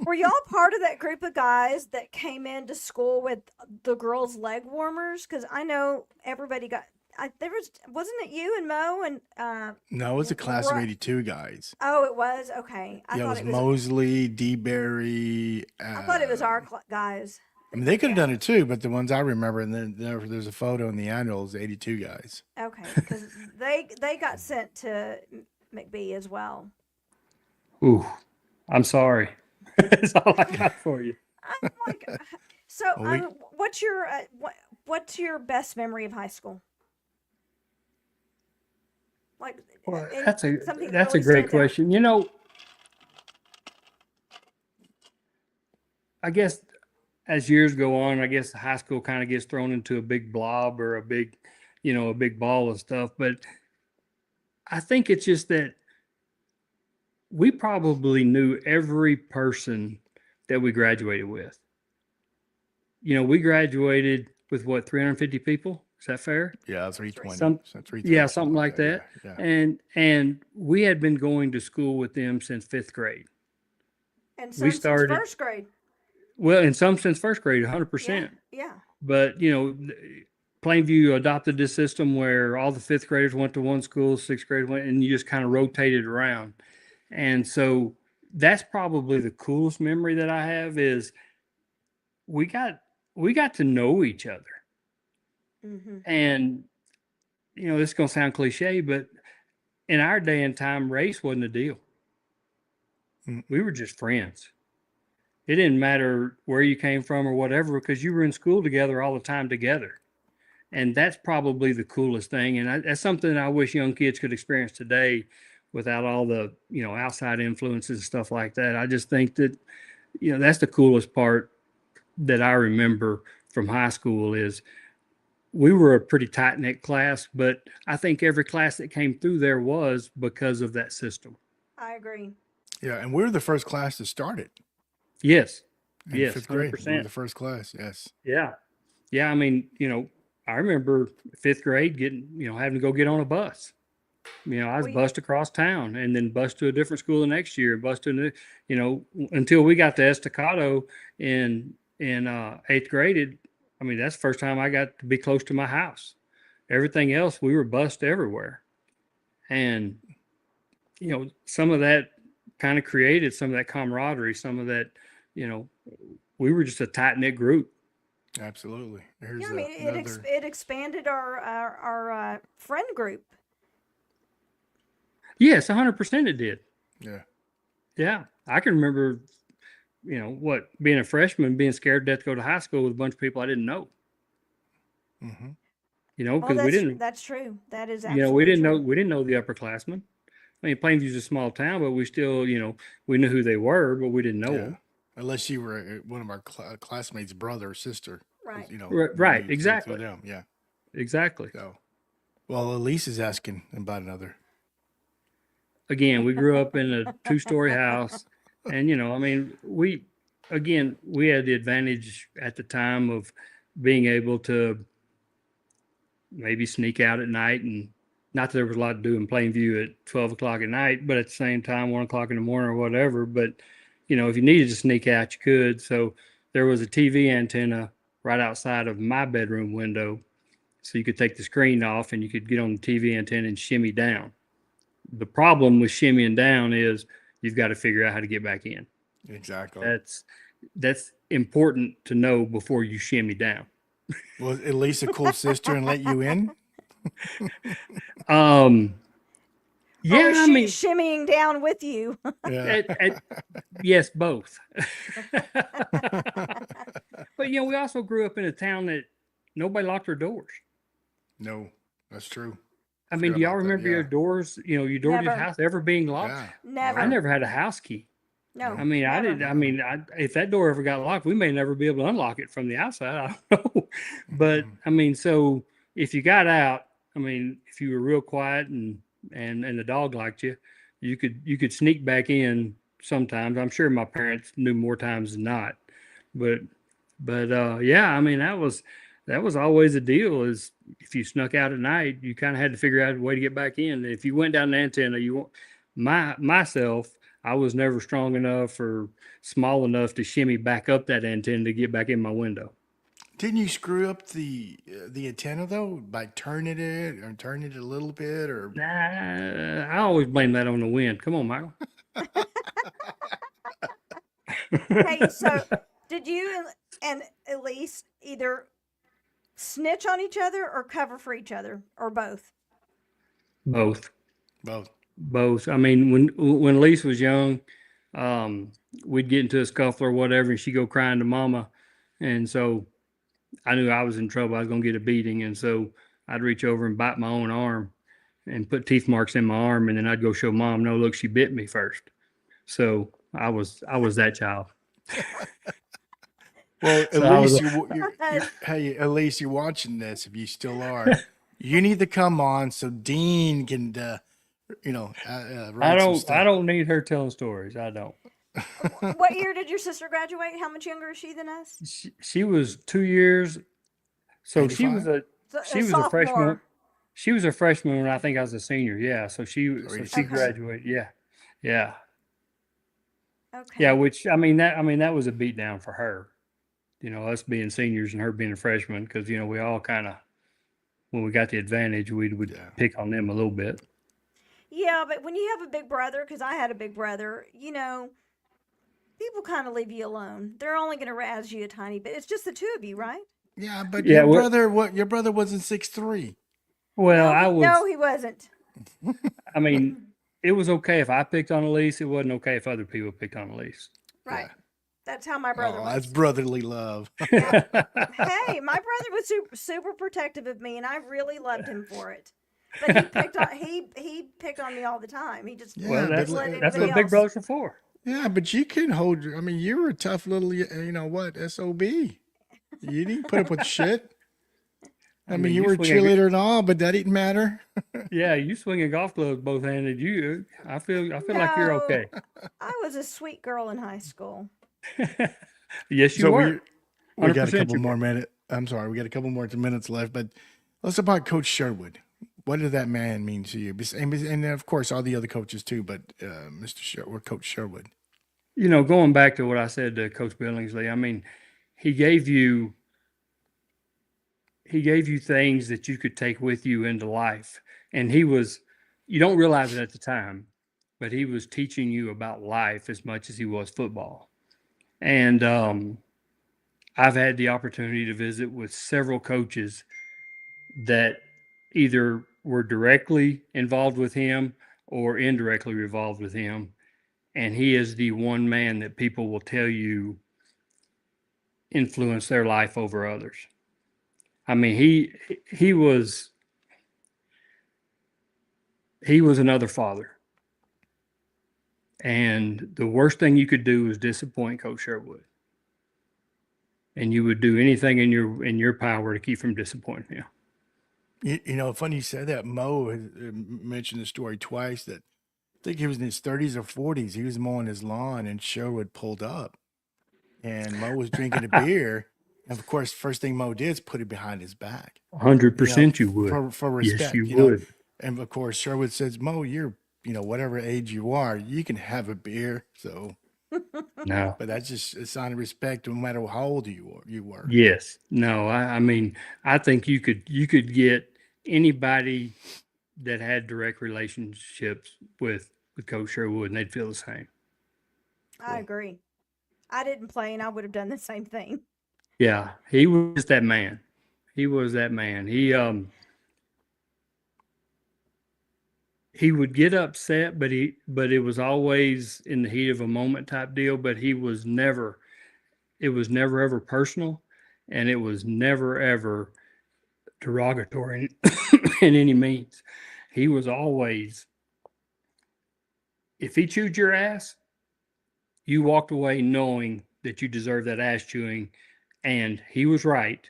Were y'all part of that group of guys that came into school with the girls' leg warmers? Because I know everybody got. Wasn't it you and Mo and No, it was a class of Right. 82 guys. oh, it was okay. I Yeah, it thought was it was. Mosley, D-Berry. I thought it was our guys. I mean, they could have done it too, but the ones I remember, and then there's a photo in the annuals, 82 guys. Okay, because they got sent to McBee as well. Ooh, I'm sorry. That's all I got for you. I'm like, so Well, what's your best memory of high school? Like, Well, something that that's a really great stands out. question. You know, I guess as years go on, I guess the high school kind of gets thrown into a big blob or a big ball of stuff. But I think it's just that we probably knew every person that we graduated with. You know, we graduated with what, 350 people? Is that fair? Yeah, 320. Some- So 330, yeah, something like that. Yeah. And we had been going to school with them since 5th grade. And we some started- since first grade. Well, in some since first grade, 100%. Yeah. But, you know, Plainview adopted this system where all the 5th graders went to one school, 6th grade went, and you just kind of rotated around. And so that's probably the coolest memory that I have is we got to know each other. Mm-hmm. And, you know, this is going to sound cliche, but in our day and time, race wasn't a deal. Mm. We were just friends. It didn't matter where you came from or whatever, because you were in school together all the time together. And that's probably the coolest thing. And that's something that I wish young kids could experience today without all the, you know, outside influences and stuff like that. I just think that, you know, that's the coolest part that I remember from high school is we were a pretty tight knit class, but I think every class that came through there was because of that system. I agree. Yeah, and we were the first class to start it. Yes. In Yes. 5th grade. We were 100%. the first class, yes. Yeah. Yeah. I mean, you know, I remember 5th grade having to go get on a bus. You know, I was We- bused across town and then bused to a different school the next year, until we got to Estacado in 8th grade. I mean, that's the first time I got to be close to my house. Everything else, we were bused everywhere. And, you know, some of that kind of created some of that camaraderie, some of that, you know, we were just a tight knit group. Absolutely. Here's Yeah, I mean, another. it expanded our friend group. Yes, 100% it did. Yeah. Yeah. I can remember, you know, being a freshman, being scared to death to go to high school with a bunch of people I didn't know, Mm-hmm. you know, Well, because we didn't, that's true. That is you absolutely know, we true. didn't know the upperclassmen. I mean, Plainview's a small town, but we still, you know, we knew who they were, but we didn't know Yeah. them. Unless you were one of our classmates' brother or sister. Right. You know, Right, through exactly. them. Yeah. Exactly. So, well, Elise is asking about another. Again, we grew up in a 2-story house, and, you know, I mean, we had the advantage at the time of being able to maybe sneak out at night, and not that there was a lot to do in Plainview at 12 o'clock at night, but at the same time, 1 o'clock in the morning or whatever. But, you know, if you needed to sneak out, you could. So there was a TV antenna right outside of my bedroom window. So you could take the screen off and you could get on the TV antenna and shimmy down. The problem with shimmying down is you've got to figure out how to get back in. Exactly. That's important to know before you shimmy down. Was at least a cool sister and let you in? Or Yeah, was I she mean, shimmying down with you? Yeah. yes, both. But we also grew up in a town that nobody locked their doors. No, that's true. I mean, Forgot do y'all about that, remember your yeah. doors? Your door to your Never. house ever being locked? Yeah. Never. I never had a house key. No. I mean, I never. didn't. I mean, if that door ever got locked, we may never be able to unlock it from the outside. I don't know. But I mean, so if you got out, I mean, if you were real quiet and the dog liked you, you could sneak back in sometimes. I'm sure my parents knew more times than not. But yeah, I mean, that was always a deal. Is if you snuck out at night, you kind of had to figure out a way to get back in. If you went down the antenna, myself. I was never strong enough or small enough to shimmy back up that antenna to get back in my window. Didn't you screw up the antenna though by turning it a little bit or? Nah, I always blame that on the wind. Come on, Michael. Hey, so did you and Elise either snitch on each other or cover for each other or both? Both. Both. I mean, when Lise was young, we'd get into a scuffle or whatever, and she'd go crying to mama. And so I knew I was in trouble. I was going to get a beating. And so I'd reach over and bite my own arm and put teeth marks in my arm. And then I'd go show mom, no, look, she bit me first. So I was that child. Well, So at least hey, at least you're watching this. If you still are, you need to come on so Dean can, write some stuff. I don't need her telling stories. I don't. What year did your sister graduate? How much younger is she than us? She was 2 years. So she 85? was a sophomore. freshman. She was a freshman when I think I was a senior. Yeah. So she Okay. graduated. Yeah. Yeah. Okay. Yeah. Which that was a beat down for her. Us being seniors and her being a freshman, because we all kind of, when we got the advantage, we would Yeah. pick on them a little bit. Yeah, but when you have a big brother, because I had a big brother, people kind of leave you alone. They're only going to razz you a tiny bit. It's just the two of you, right? Yeah, but Yeah, your brother wasn't 6'3". Well, no, I was. No, he wasn't. I mean, it was okay if I picked on Elise. It wasn't okay if other people picked on Elise. Right. Yeah. That's how my brother Oh, was. that's brotherly love. Hey, my brother was super protective of me, and I really loved him for it. But he picked on me all the time. He just Yeah, Well, but that's let what anybody big brothers are for. Yeah, but you can hold. I mean, you were a tough little, SOB. You didn't put up with shit. I mean, you were a cheerleader and all, but that didn't matter. Yeah, you swinging golf clubs both handed. I feel like you're okay. I was a sweet girl in high school. Yes, you So were. we got a 100% couple you more were. minutes. I'm sorry, we got a couple more minutes left, but let's talk about Coach Sherwood. What did that man mean to you? And of course, all the other coaches too, but Mr. Sherwood, Coach Sherwood. Going back to what I said to Coach Billingsley, I mean, he gave you things that you could take with you into life. And you don't realize it at the time, but he was teaching you about life as much as he was football. And I've had the opportunity to visit with several coaches that either were directly involved with him or indirectly involved with him. And he is the one man that people will tell you influenced their life over others. I mean, he was another father. And the worst thing you could do is disappoint Coach Sherwood. And you would do anything in your power to keep from disappointing him. Funny you said that. Mo has mentioned the story twice that I think he was in his 30s or 40s. He was mowing his lawn and Sherwood pulled up and Mo was drinking a beer. And of course, first thing Mo did is put it behind his back. 100% you would. For respect. Yes, you would. And of course, Sherwood says, Mo, you're, whatever age you are, you can have a beer. So No. But that's just a sign of respect, no matter how old you were. Yes. No. I mean, I think you could get anybody that had direct relationships with Coach Sherwood, and they'd feel the same. I Cool. agree. I didn't play, and I would have done the same thing. Yeah, he was that man. He was that man. He would get upset, but it was always in the heat of a moment type deal. But it was never ever personal, and it was never ever derogatory in any means. He was always, if he chewed your ass, you walked away knowing that you deserved that ass chewing, and he was right,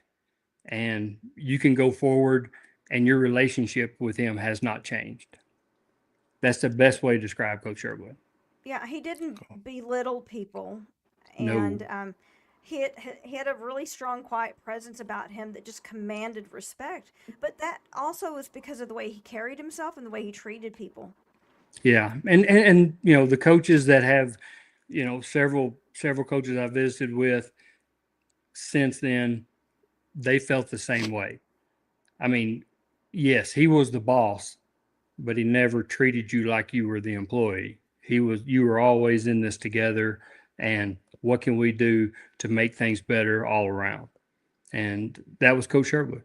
and you can go forward, and your relationship with him has not changed. That's the best way to describe Coach Sherwood. Yeah, he didn't Cool. belittle people, No. and he had a really strong, quiet presence about him that just commanded respect. But that also was because of the way he carried himself and the way he treated people. Yeah, and the coaches that have, several coaches I visited with since then, they felt the same way. I mean, yes, he was the boss, but he never treated you like you were the employee. You were always in this together, and what can we do to make things better all around? And that was Coach Sherwood.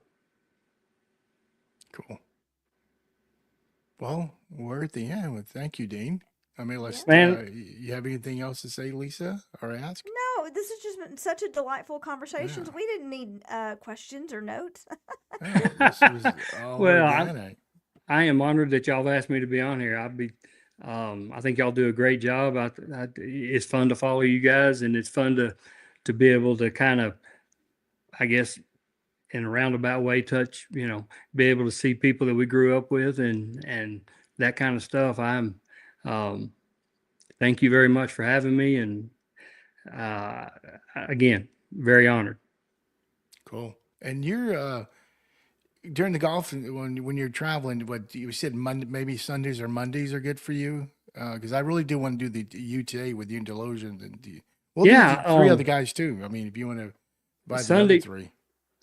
Cool. Well, we're at the end. Well, thank you, Dean. I mean, let's. Man, You have anything else to say, Lisa, or ask? No, this has just been such a delightful conversation. Yeah. We didn't need questions or notes. Yeah, this was all well, organic. I am honored that y'all have asked me to be on here. I think y'all do a great job. It's fun to follow you guys, and it's fun to be able to kind of, I guess, in a roundabout way, be able to see people that we grew up with and that kind of stuff. Thank you very much for having me, and again, very honored. Cool. And you're during the golf when you're traveling. What you said, Monday, maybe Sundays or Mondays are good for you. Because I really do want to do the UTA with you and Delusion, and we'll do Yeah, the three other guys too. I mean, if you want to buy the other Sunday three.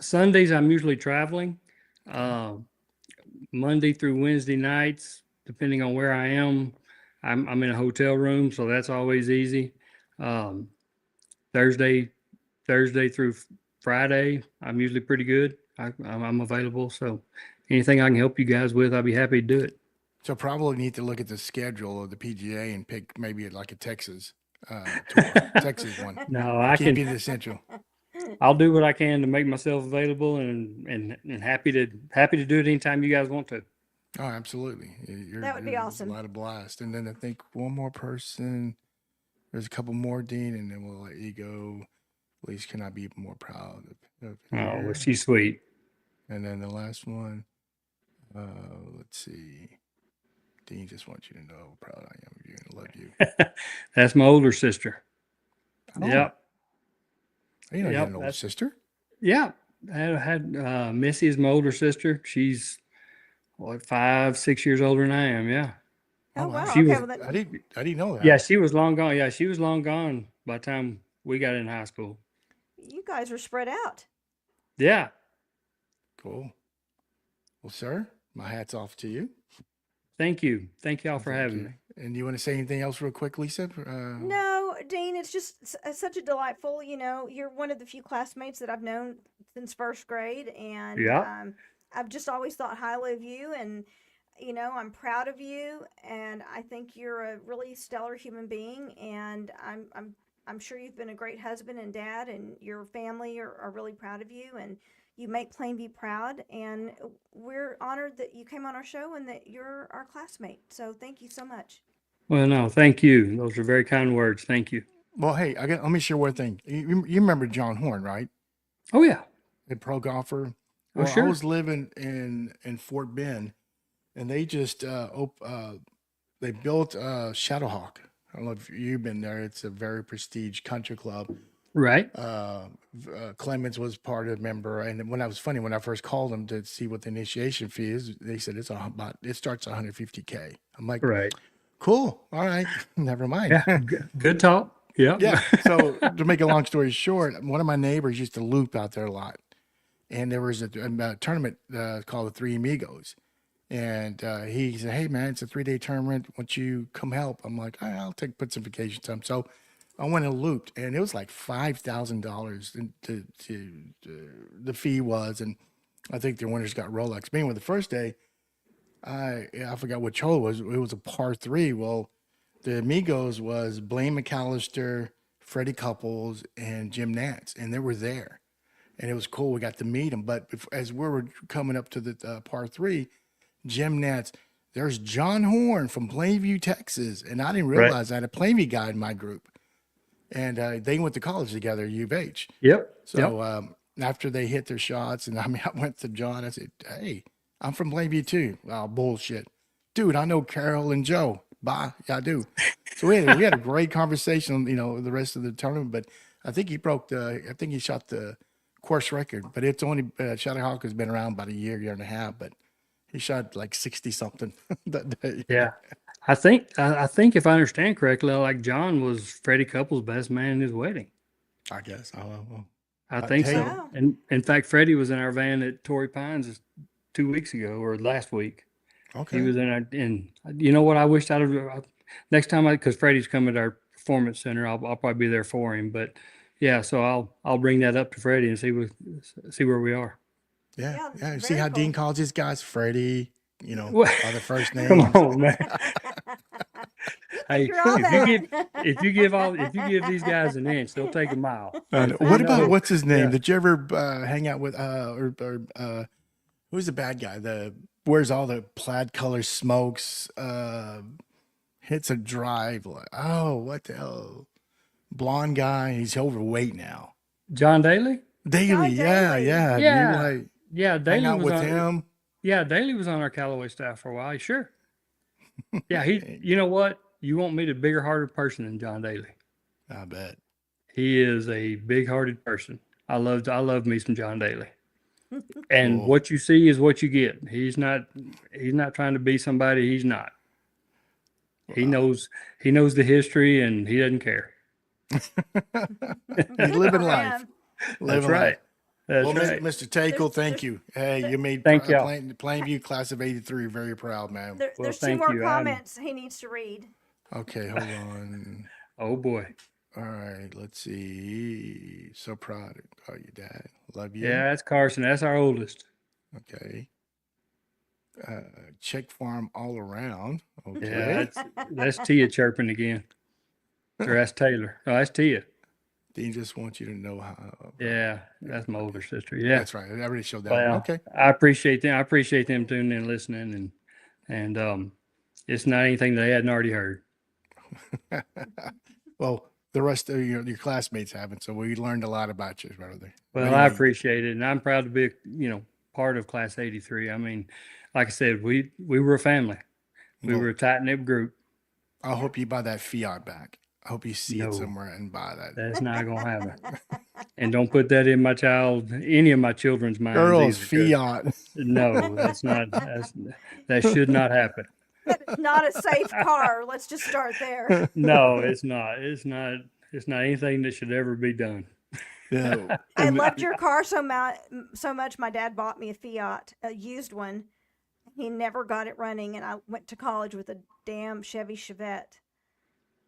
Sundays I'm usually traveling. Monday through Wednesday nights, depending on where I am, I'm in a hotel room, so that's always easy. Um, Thursday through Friday, I'm usually pretty good. I'm available, so anything I can help you guys with, I'll be happy to do it. So probably need to look at the schedule of the PGA and pick maybe like a Texas tour, Texas one. No, I Keep you can. the central. I'll do what I can to make myself available, and happy to do it anytime you guys want to. Oh, absolutely. That would be awesome. A lot of blast. And then I think one more person. There's a couple more, Dean, and then we'll let you go. Elise cannot be more proud of Oh, here. well, she's sweet. And then the last one. Let's see. Dean just wants you to know how proud I am of you and love you. That's my older sister. Oh, Yep. You know you Yep, had an older that's- sister. Yeah. I had Missy is my older sister. She's 5-6 years older than I am. Yeah. Oh, wow. She Okay, was- well, that, I didn't know that. Yeah, she was long gone. Yeah, she was long gone by the time we got in high school. you guys are spread out. Yeah. Cool. Well, sir, my hat's off to you. Thank you. Thank y'all for Thank having you. me. And you want to say anything else real quick, Lisa? No, Dean, it's just such a delightful, you're one of the few classmates that I've known since first grade. And Yeah. I've just always thought highly of you. And, I'm proud of you. And I think you're a really stellar human being. And I'm sure you've been a great husband and dad, and your family are really proud of you. And you make Plainview proud, and we're honored that you came on our show and that you're our classmate. So thank you so much. Well, no, thank you. Those are very kind words. Thank you. Well, hey, let me share one thing. You remember John Horn, right? Oh, yeah. The pro golfer. Oh, Well, sure. I was living in Fort Bend, and they just they built Shadowhawk. I don't know if you've been there. It's a very prestige country club. Right. Clemens was part of the member, and when I first called them to see what the initiation fee is, they said it starts $150K. I'm like, Right. cool, all right, never mind. Yeah. Good talk. Yep. Yeah. So to make a long story short, one of my neighbors used to loop out there a lot, and there was a tournament called the Three Amigos, and he said, "Hey man, it's a 3-day tournament. Won't you come help?" I'm like, I'll put some vacation time." So I went and looped, and it was like $5,000 the fee was, and I think the winners got Rolex. But anyway, the first day, I forgot which hole it was. It was a par three. Well, the Amigos was Blaine McAllister, Freddie Couples, and Jim Nance, and they were there, and it was cool. We got to meet them. But as we were coming up to the par three, Jim Nance, there's John Horn from Plainview, Texas, and I didn't Right. realize I had a Plainview guy in my group, and they went to college together at U of H. Yep. So after they hit their shots, and I mean, I went to John. I said, "Hey, I'm from Plainview too." "Oh, bullshit, dude! I know Carol and Joe. Bye, yeah, I do." So we had a great conversation, the rest of the tournament. But I think I think he shot the course record. But it's only Shadow has been around about a year and a half. But he shot like 60 something that day. Yeah. I think if I understand correctly, like John was Freddie Couples' best man in his wedding. I guess. I don't know. I think hey. so. Wow. And in fact, Freddie was in our van at Torrey Pines 2 weeks ago or last week. Okay. He was in our, and you know what? I wished I'd have, next time because Freddie's coming to our performance center, I'll probably be there for him. But yeah, so I'll bring that up to Freddie and see where we are. Yeah. Yeah, See very how cool. Dean calls his guys Freddie, What? all the first names. Come on, man. Hey, You're all that. if you give these guys an inch, they'll take a mile. What about what's his name? Yeah. Did you ever hang out with who's the bad guy? The wears all the plaid color, smokes, hits a drive. What the hell? Blonde guy. He's overweight now. John Daly? Daly, yeah. Daly. Do you Yeah. Yeah, hang Daly out was with on. him? Yeah, Daly was on our Callaway staff for a while. Sure. Yeah, you know what? You won't meet a bigger hearted person than John Daly. I bet. He is a big hearted person. I love me some John Daly. And Cool. what you see is what you get. He's not trying to be somebody he's not. He knows the history and he doesn't care. He's living Oh, life. man. That's right. That's Well, right. Mr. Teykl, thank you. Hey, you made Thank y'all. Plainview class of '83 very proud, man. There's two thank more you. comments he needs to read. Okay, hold on. Oh boy. All right, let's see. So proud of your dad. Love you. Yeah, that's Carson. That's our oldest. Okay. Check farm all around. Okay. Yeah, that's Tia chirping again. Or that's Taylor. Oh, that's Tia. Dean just wants you to know how. Yeah, that's my older sister. Yeah. That's right. I already showed that. Well, Okay. I appreciate them. I appreciate them tuning in, listening, and it's not anything they hadn't already heard. Well, the rest of your classmates haven't, so we learned a lot about you, brother. Well, I appreciate it, and I'm proud to be, part of Class 83. I mean, like I said, we were a family. We Well, were a tight knit group. I hope you buy that Fiat back. I hope you see No. it somewhere and buy that. That's not gonna happen. And don't put that in any of my children's minds. Girls, either, 'cause- Fiat. No, that should not happen. It's not a safe car. Let's just start there. No, it's not. It's not anything that should ever be done. Yeah. I loved your car so much. My dad bought me a Fiat, a used one. He never got it running, and I went to college with a damn Chevy Chevette,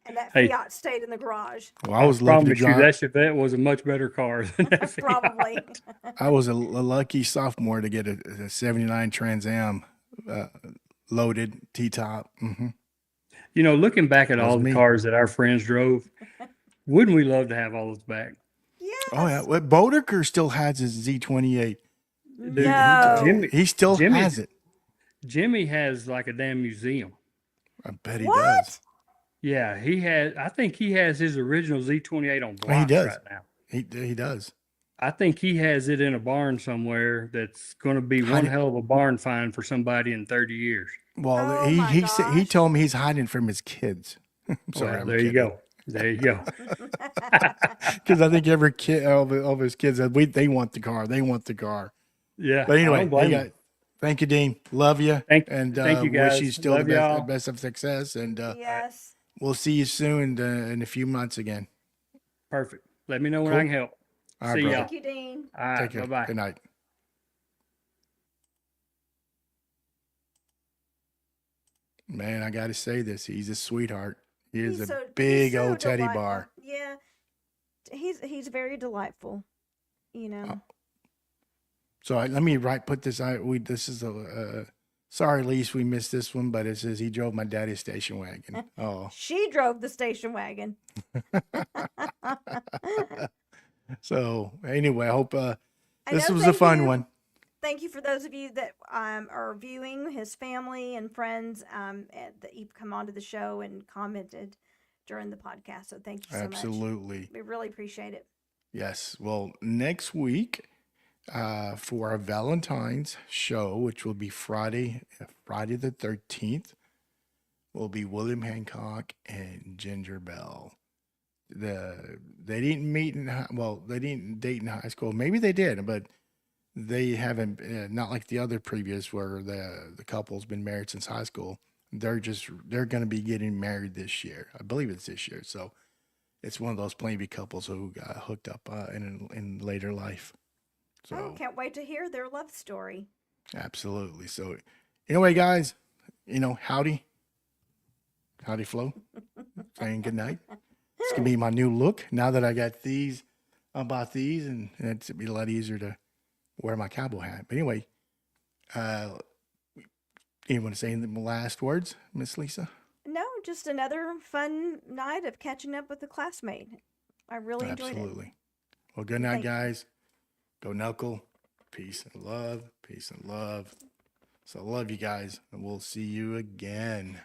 and that Hey. Fiat stayed in the garage. Well, I was lucky to promise you drive. that Chevette was a much better car than that Fiat. Probably. I was a lucky sophomore to get a 79 Trans Am loaded T-top. Mm-hmm. Looking back at That was all the me. cars that our friends drove, wouldn't we love to have all those back? Yes. Oh yeah, well, Bodeker still has his Z28. Dude, No. He still Jimmy- has it. Jimmy has like a damn museum. I bet he What? does. Yeah, I think he has his original Z28 on He blocks does. right now. He does. I think he has it in a barn somewhere that's going to be one Hiding- hell of a barn find for somebody in 30 years. Well, Oh, he my he said he gosh. told me he's hiding from his kids. I'm sorry, Well, I'm there you kidding. go. There you go. Because I think every kid, all of his kids, they want the car. They want the car. Yeah. But I anyway, don't blame him. thank you, Dean. Love you. Thank you, guys. Wish you still the Love y'all. best of success. And Yes. we'll see you soon in a few months again. Perfect. Let me know when I Cool. can help. All right, See brother. y'all. Thank you, Dean. All right. Take care. Bye-bye. Good night. Man, I got to say this. He's a sweetheart. He is He's a so big he's so old teddy delightful. bar. Yeah, he's very delightful. You know. So let me put this out. This is a sorry, Lise, we missed this one, but it says he drove my daddy's station wagon. Oh, She drove the station wagon. so anyway, I hope I this know, was a thank fun you. one. Thank you for those of you that are viewing, his family and friends and that you've come onto the show and commented during the podcast. So thank you so much. Absolutely. We really appreciate it. Yes. Well, next week for our Valentine's show, which will be Friday the 13th, will be William Hancock and Ginger Bell. They didn't meet they didn't date in high school. Maybe they did, but they haven't. Not like the other previous where the couple's been married since high school. They're going to be getting married this year. I believe it's this year. So it's one of those Plainview couples who got hooked up in later life. So Can't wait to hear their love story. absolutely. So anyway, guys, howdy Flo, saying good night. It's gonna be my new look now that I got these. I bought these, and it's be a lot easier to wear my cowboy hat. But anyway, you want to say any last words, Miss Lisa? No, just another fun night of catching up with a classmate. I really enjoyed it. Absolutely. Well, good night, Thank you. guys. Go Knuckle. Peace and love. Peace and love. So love you guys, and we'll see you again.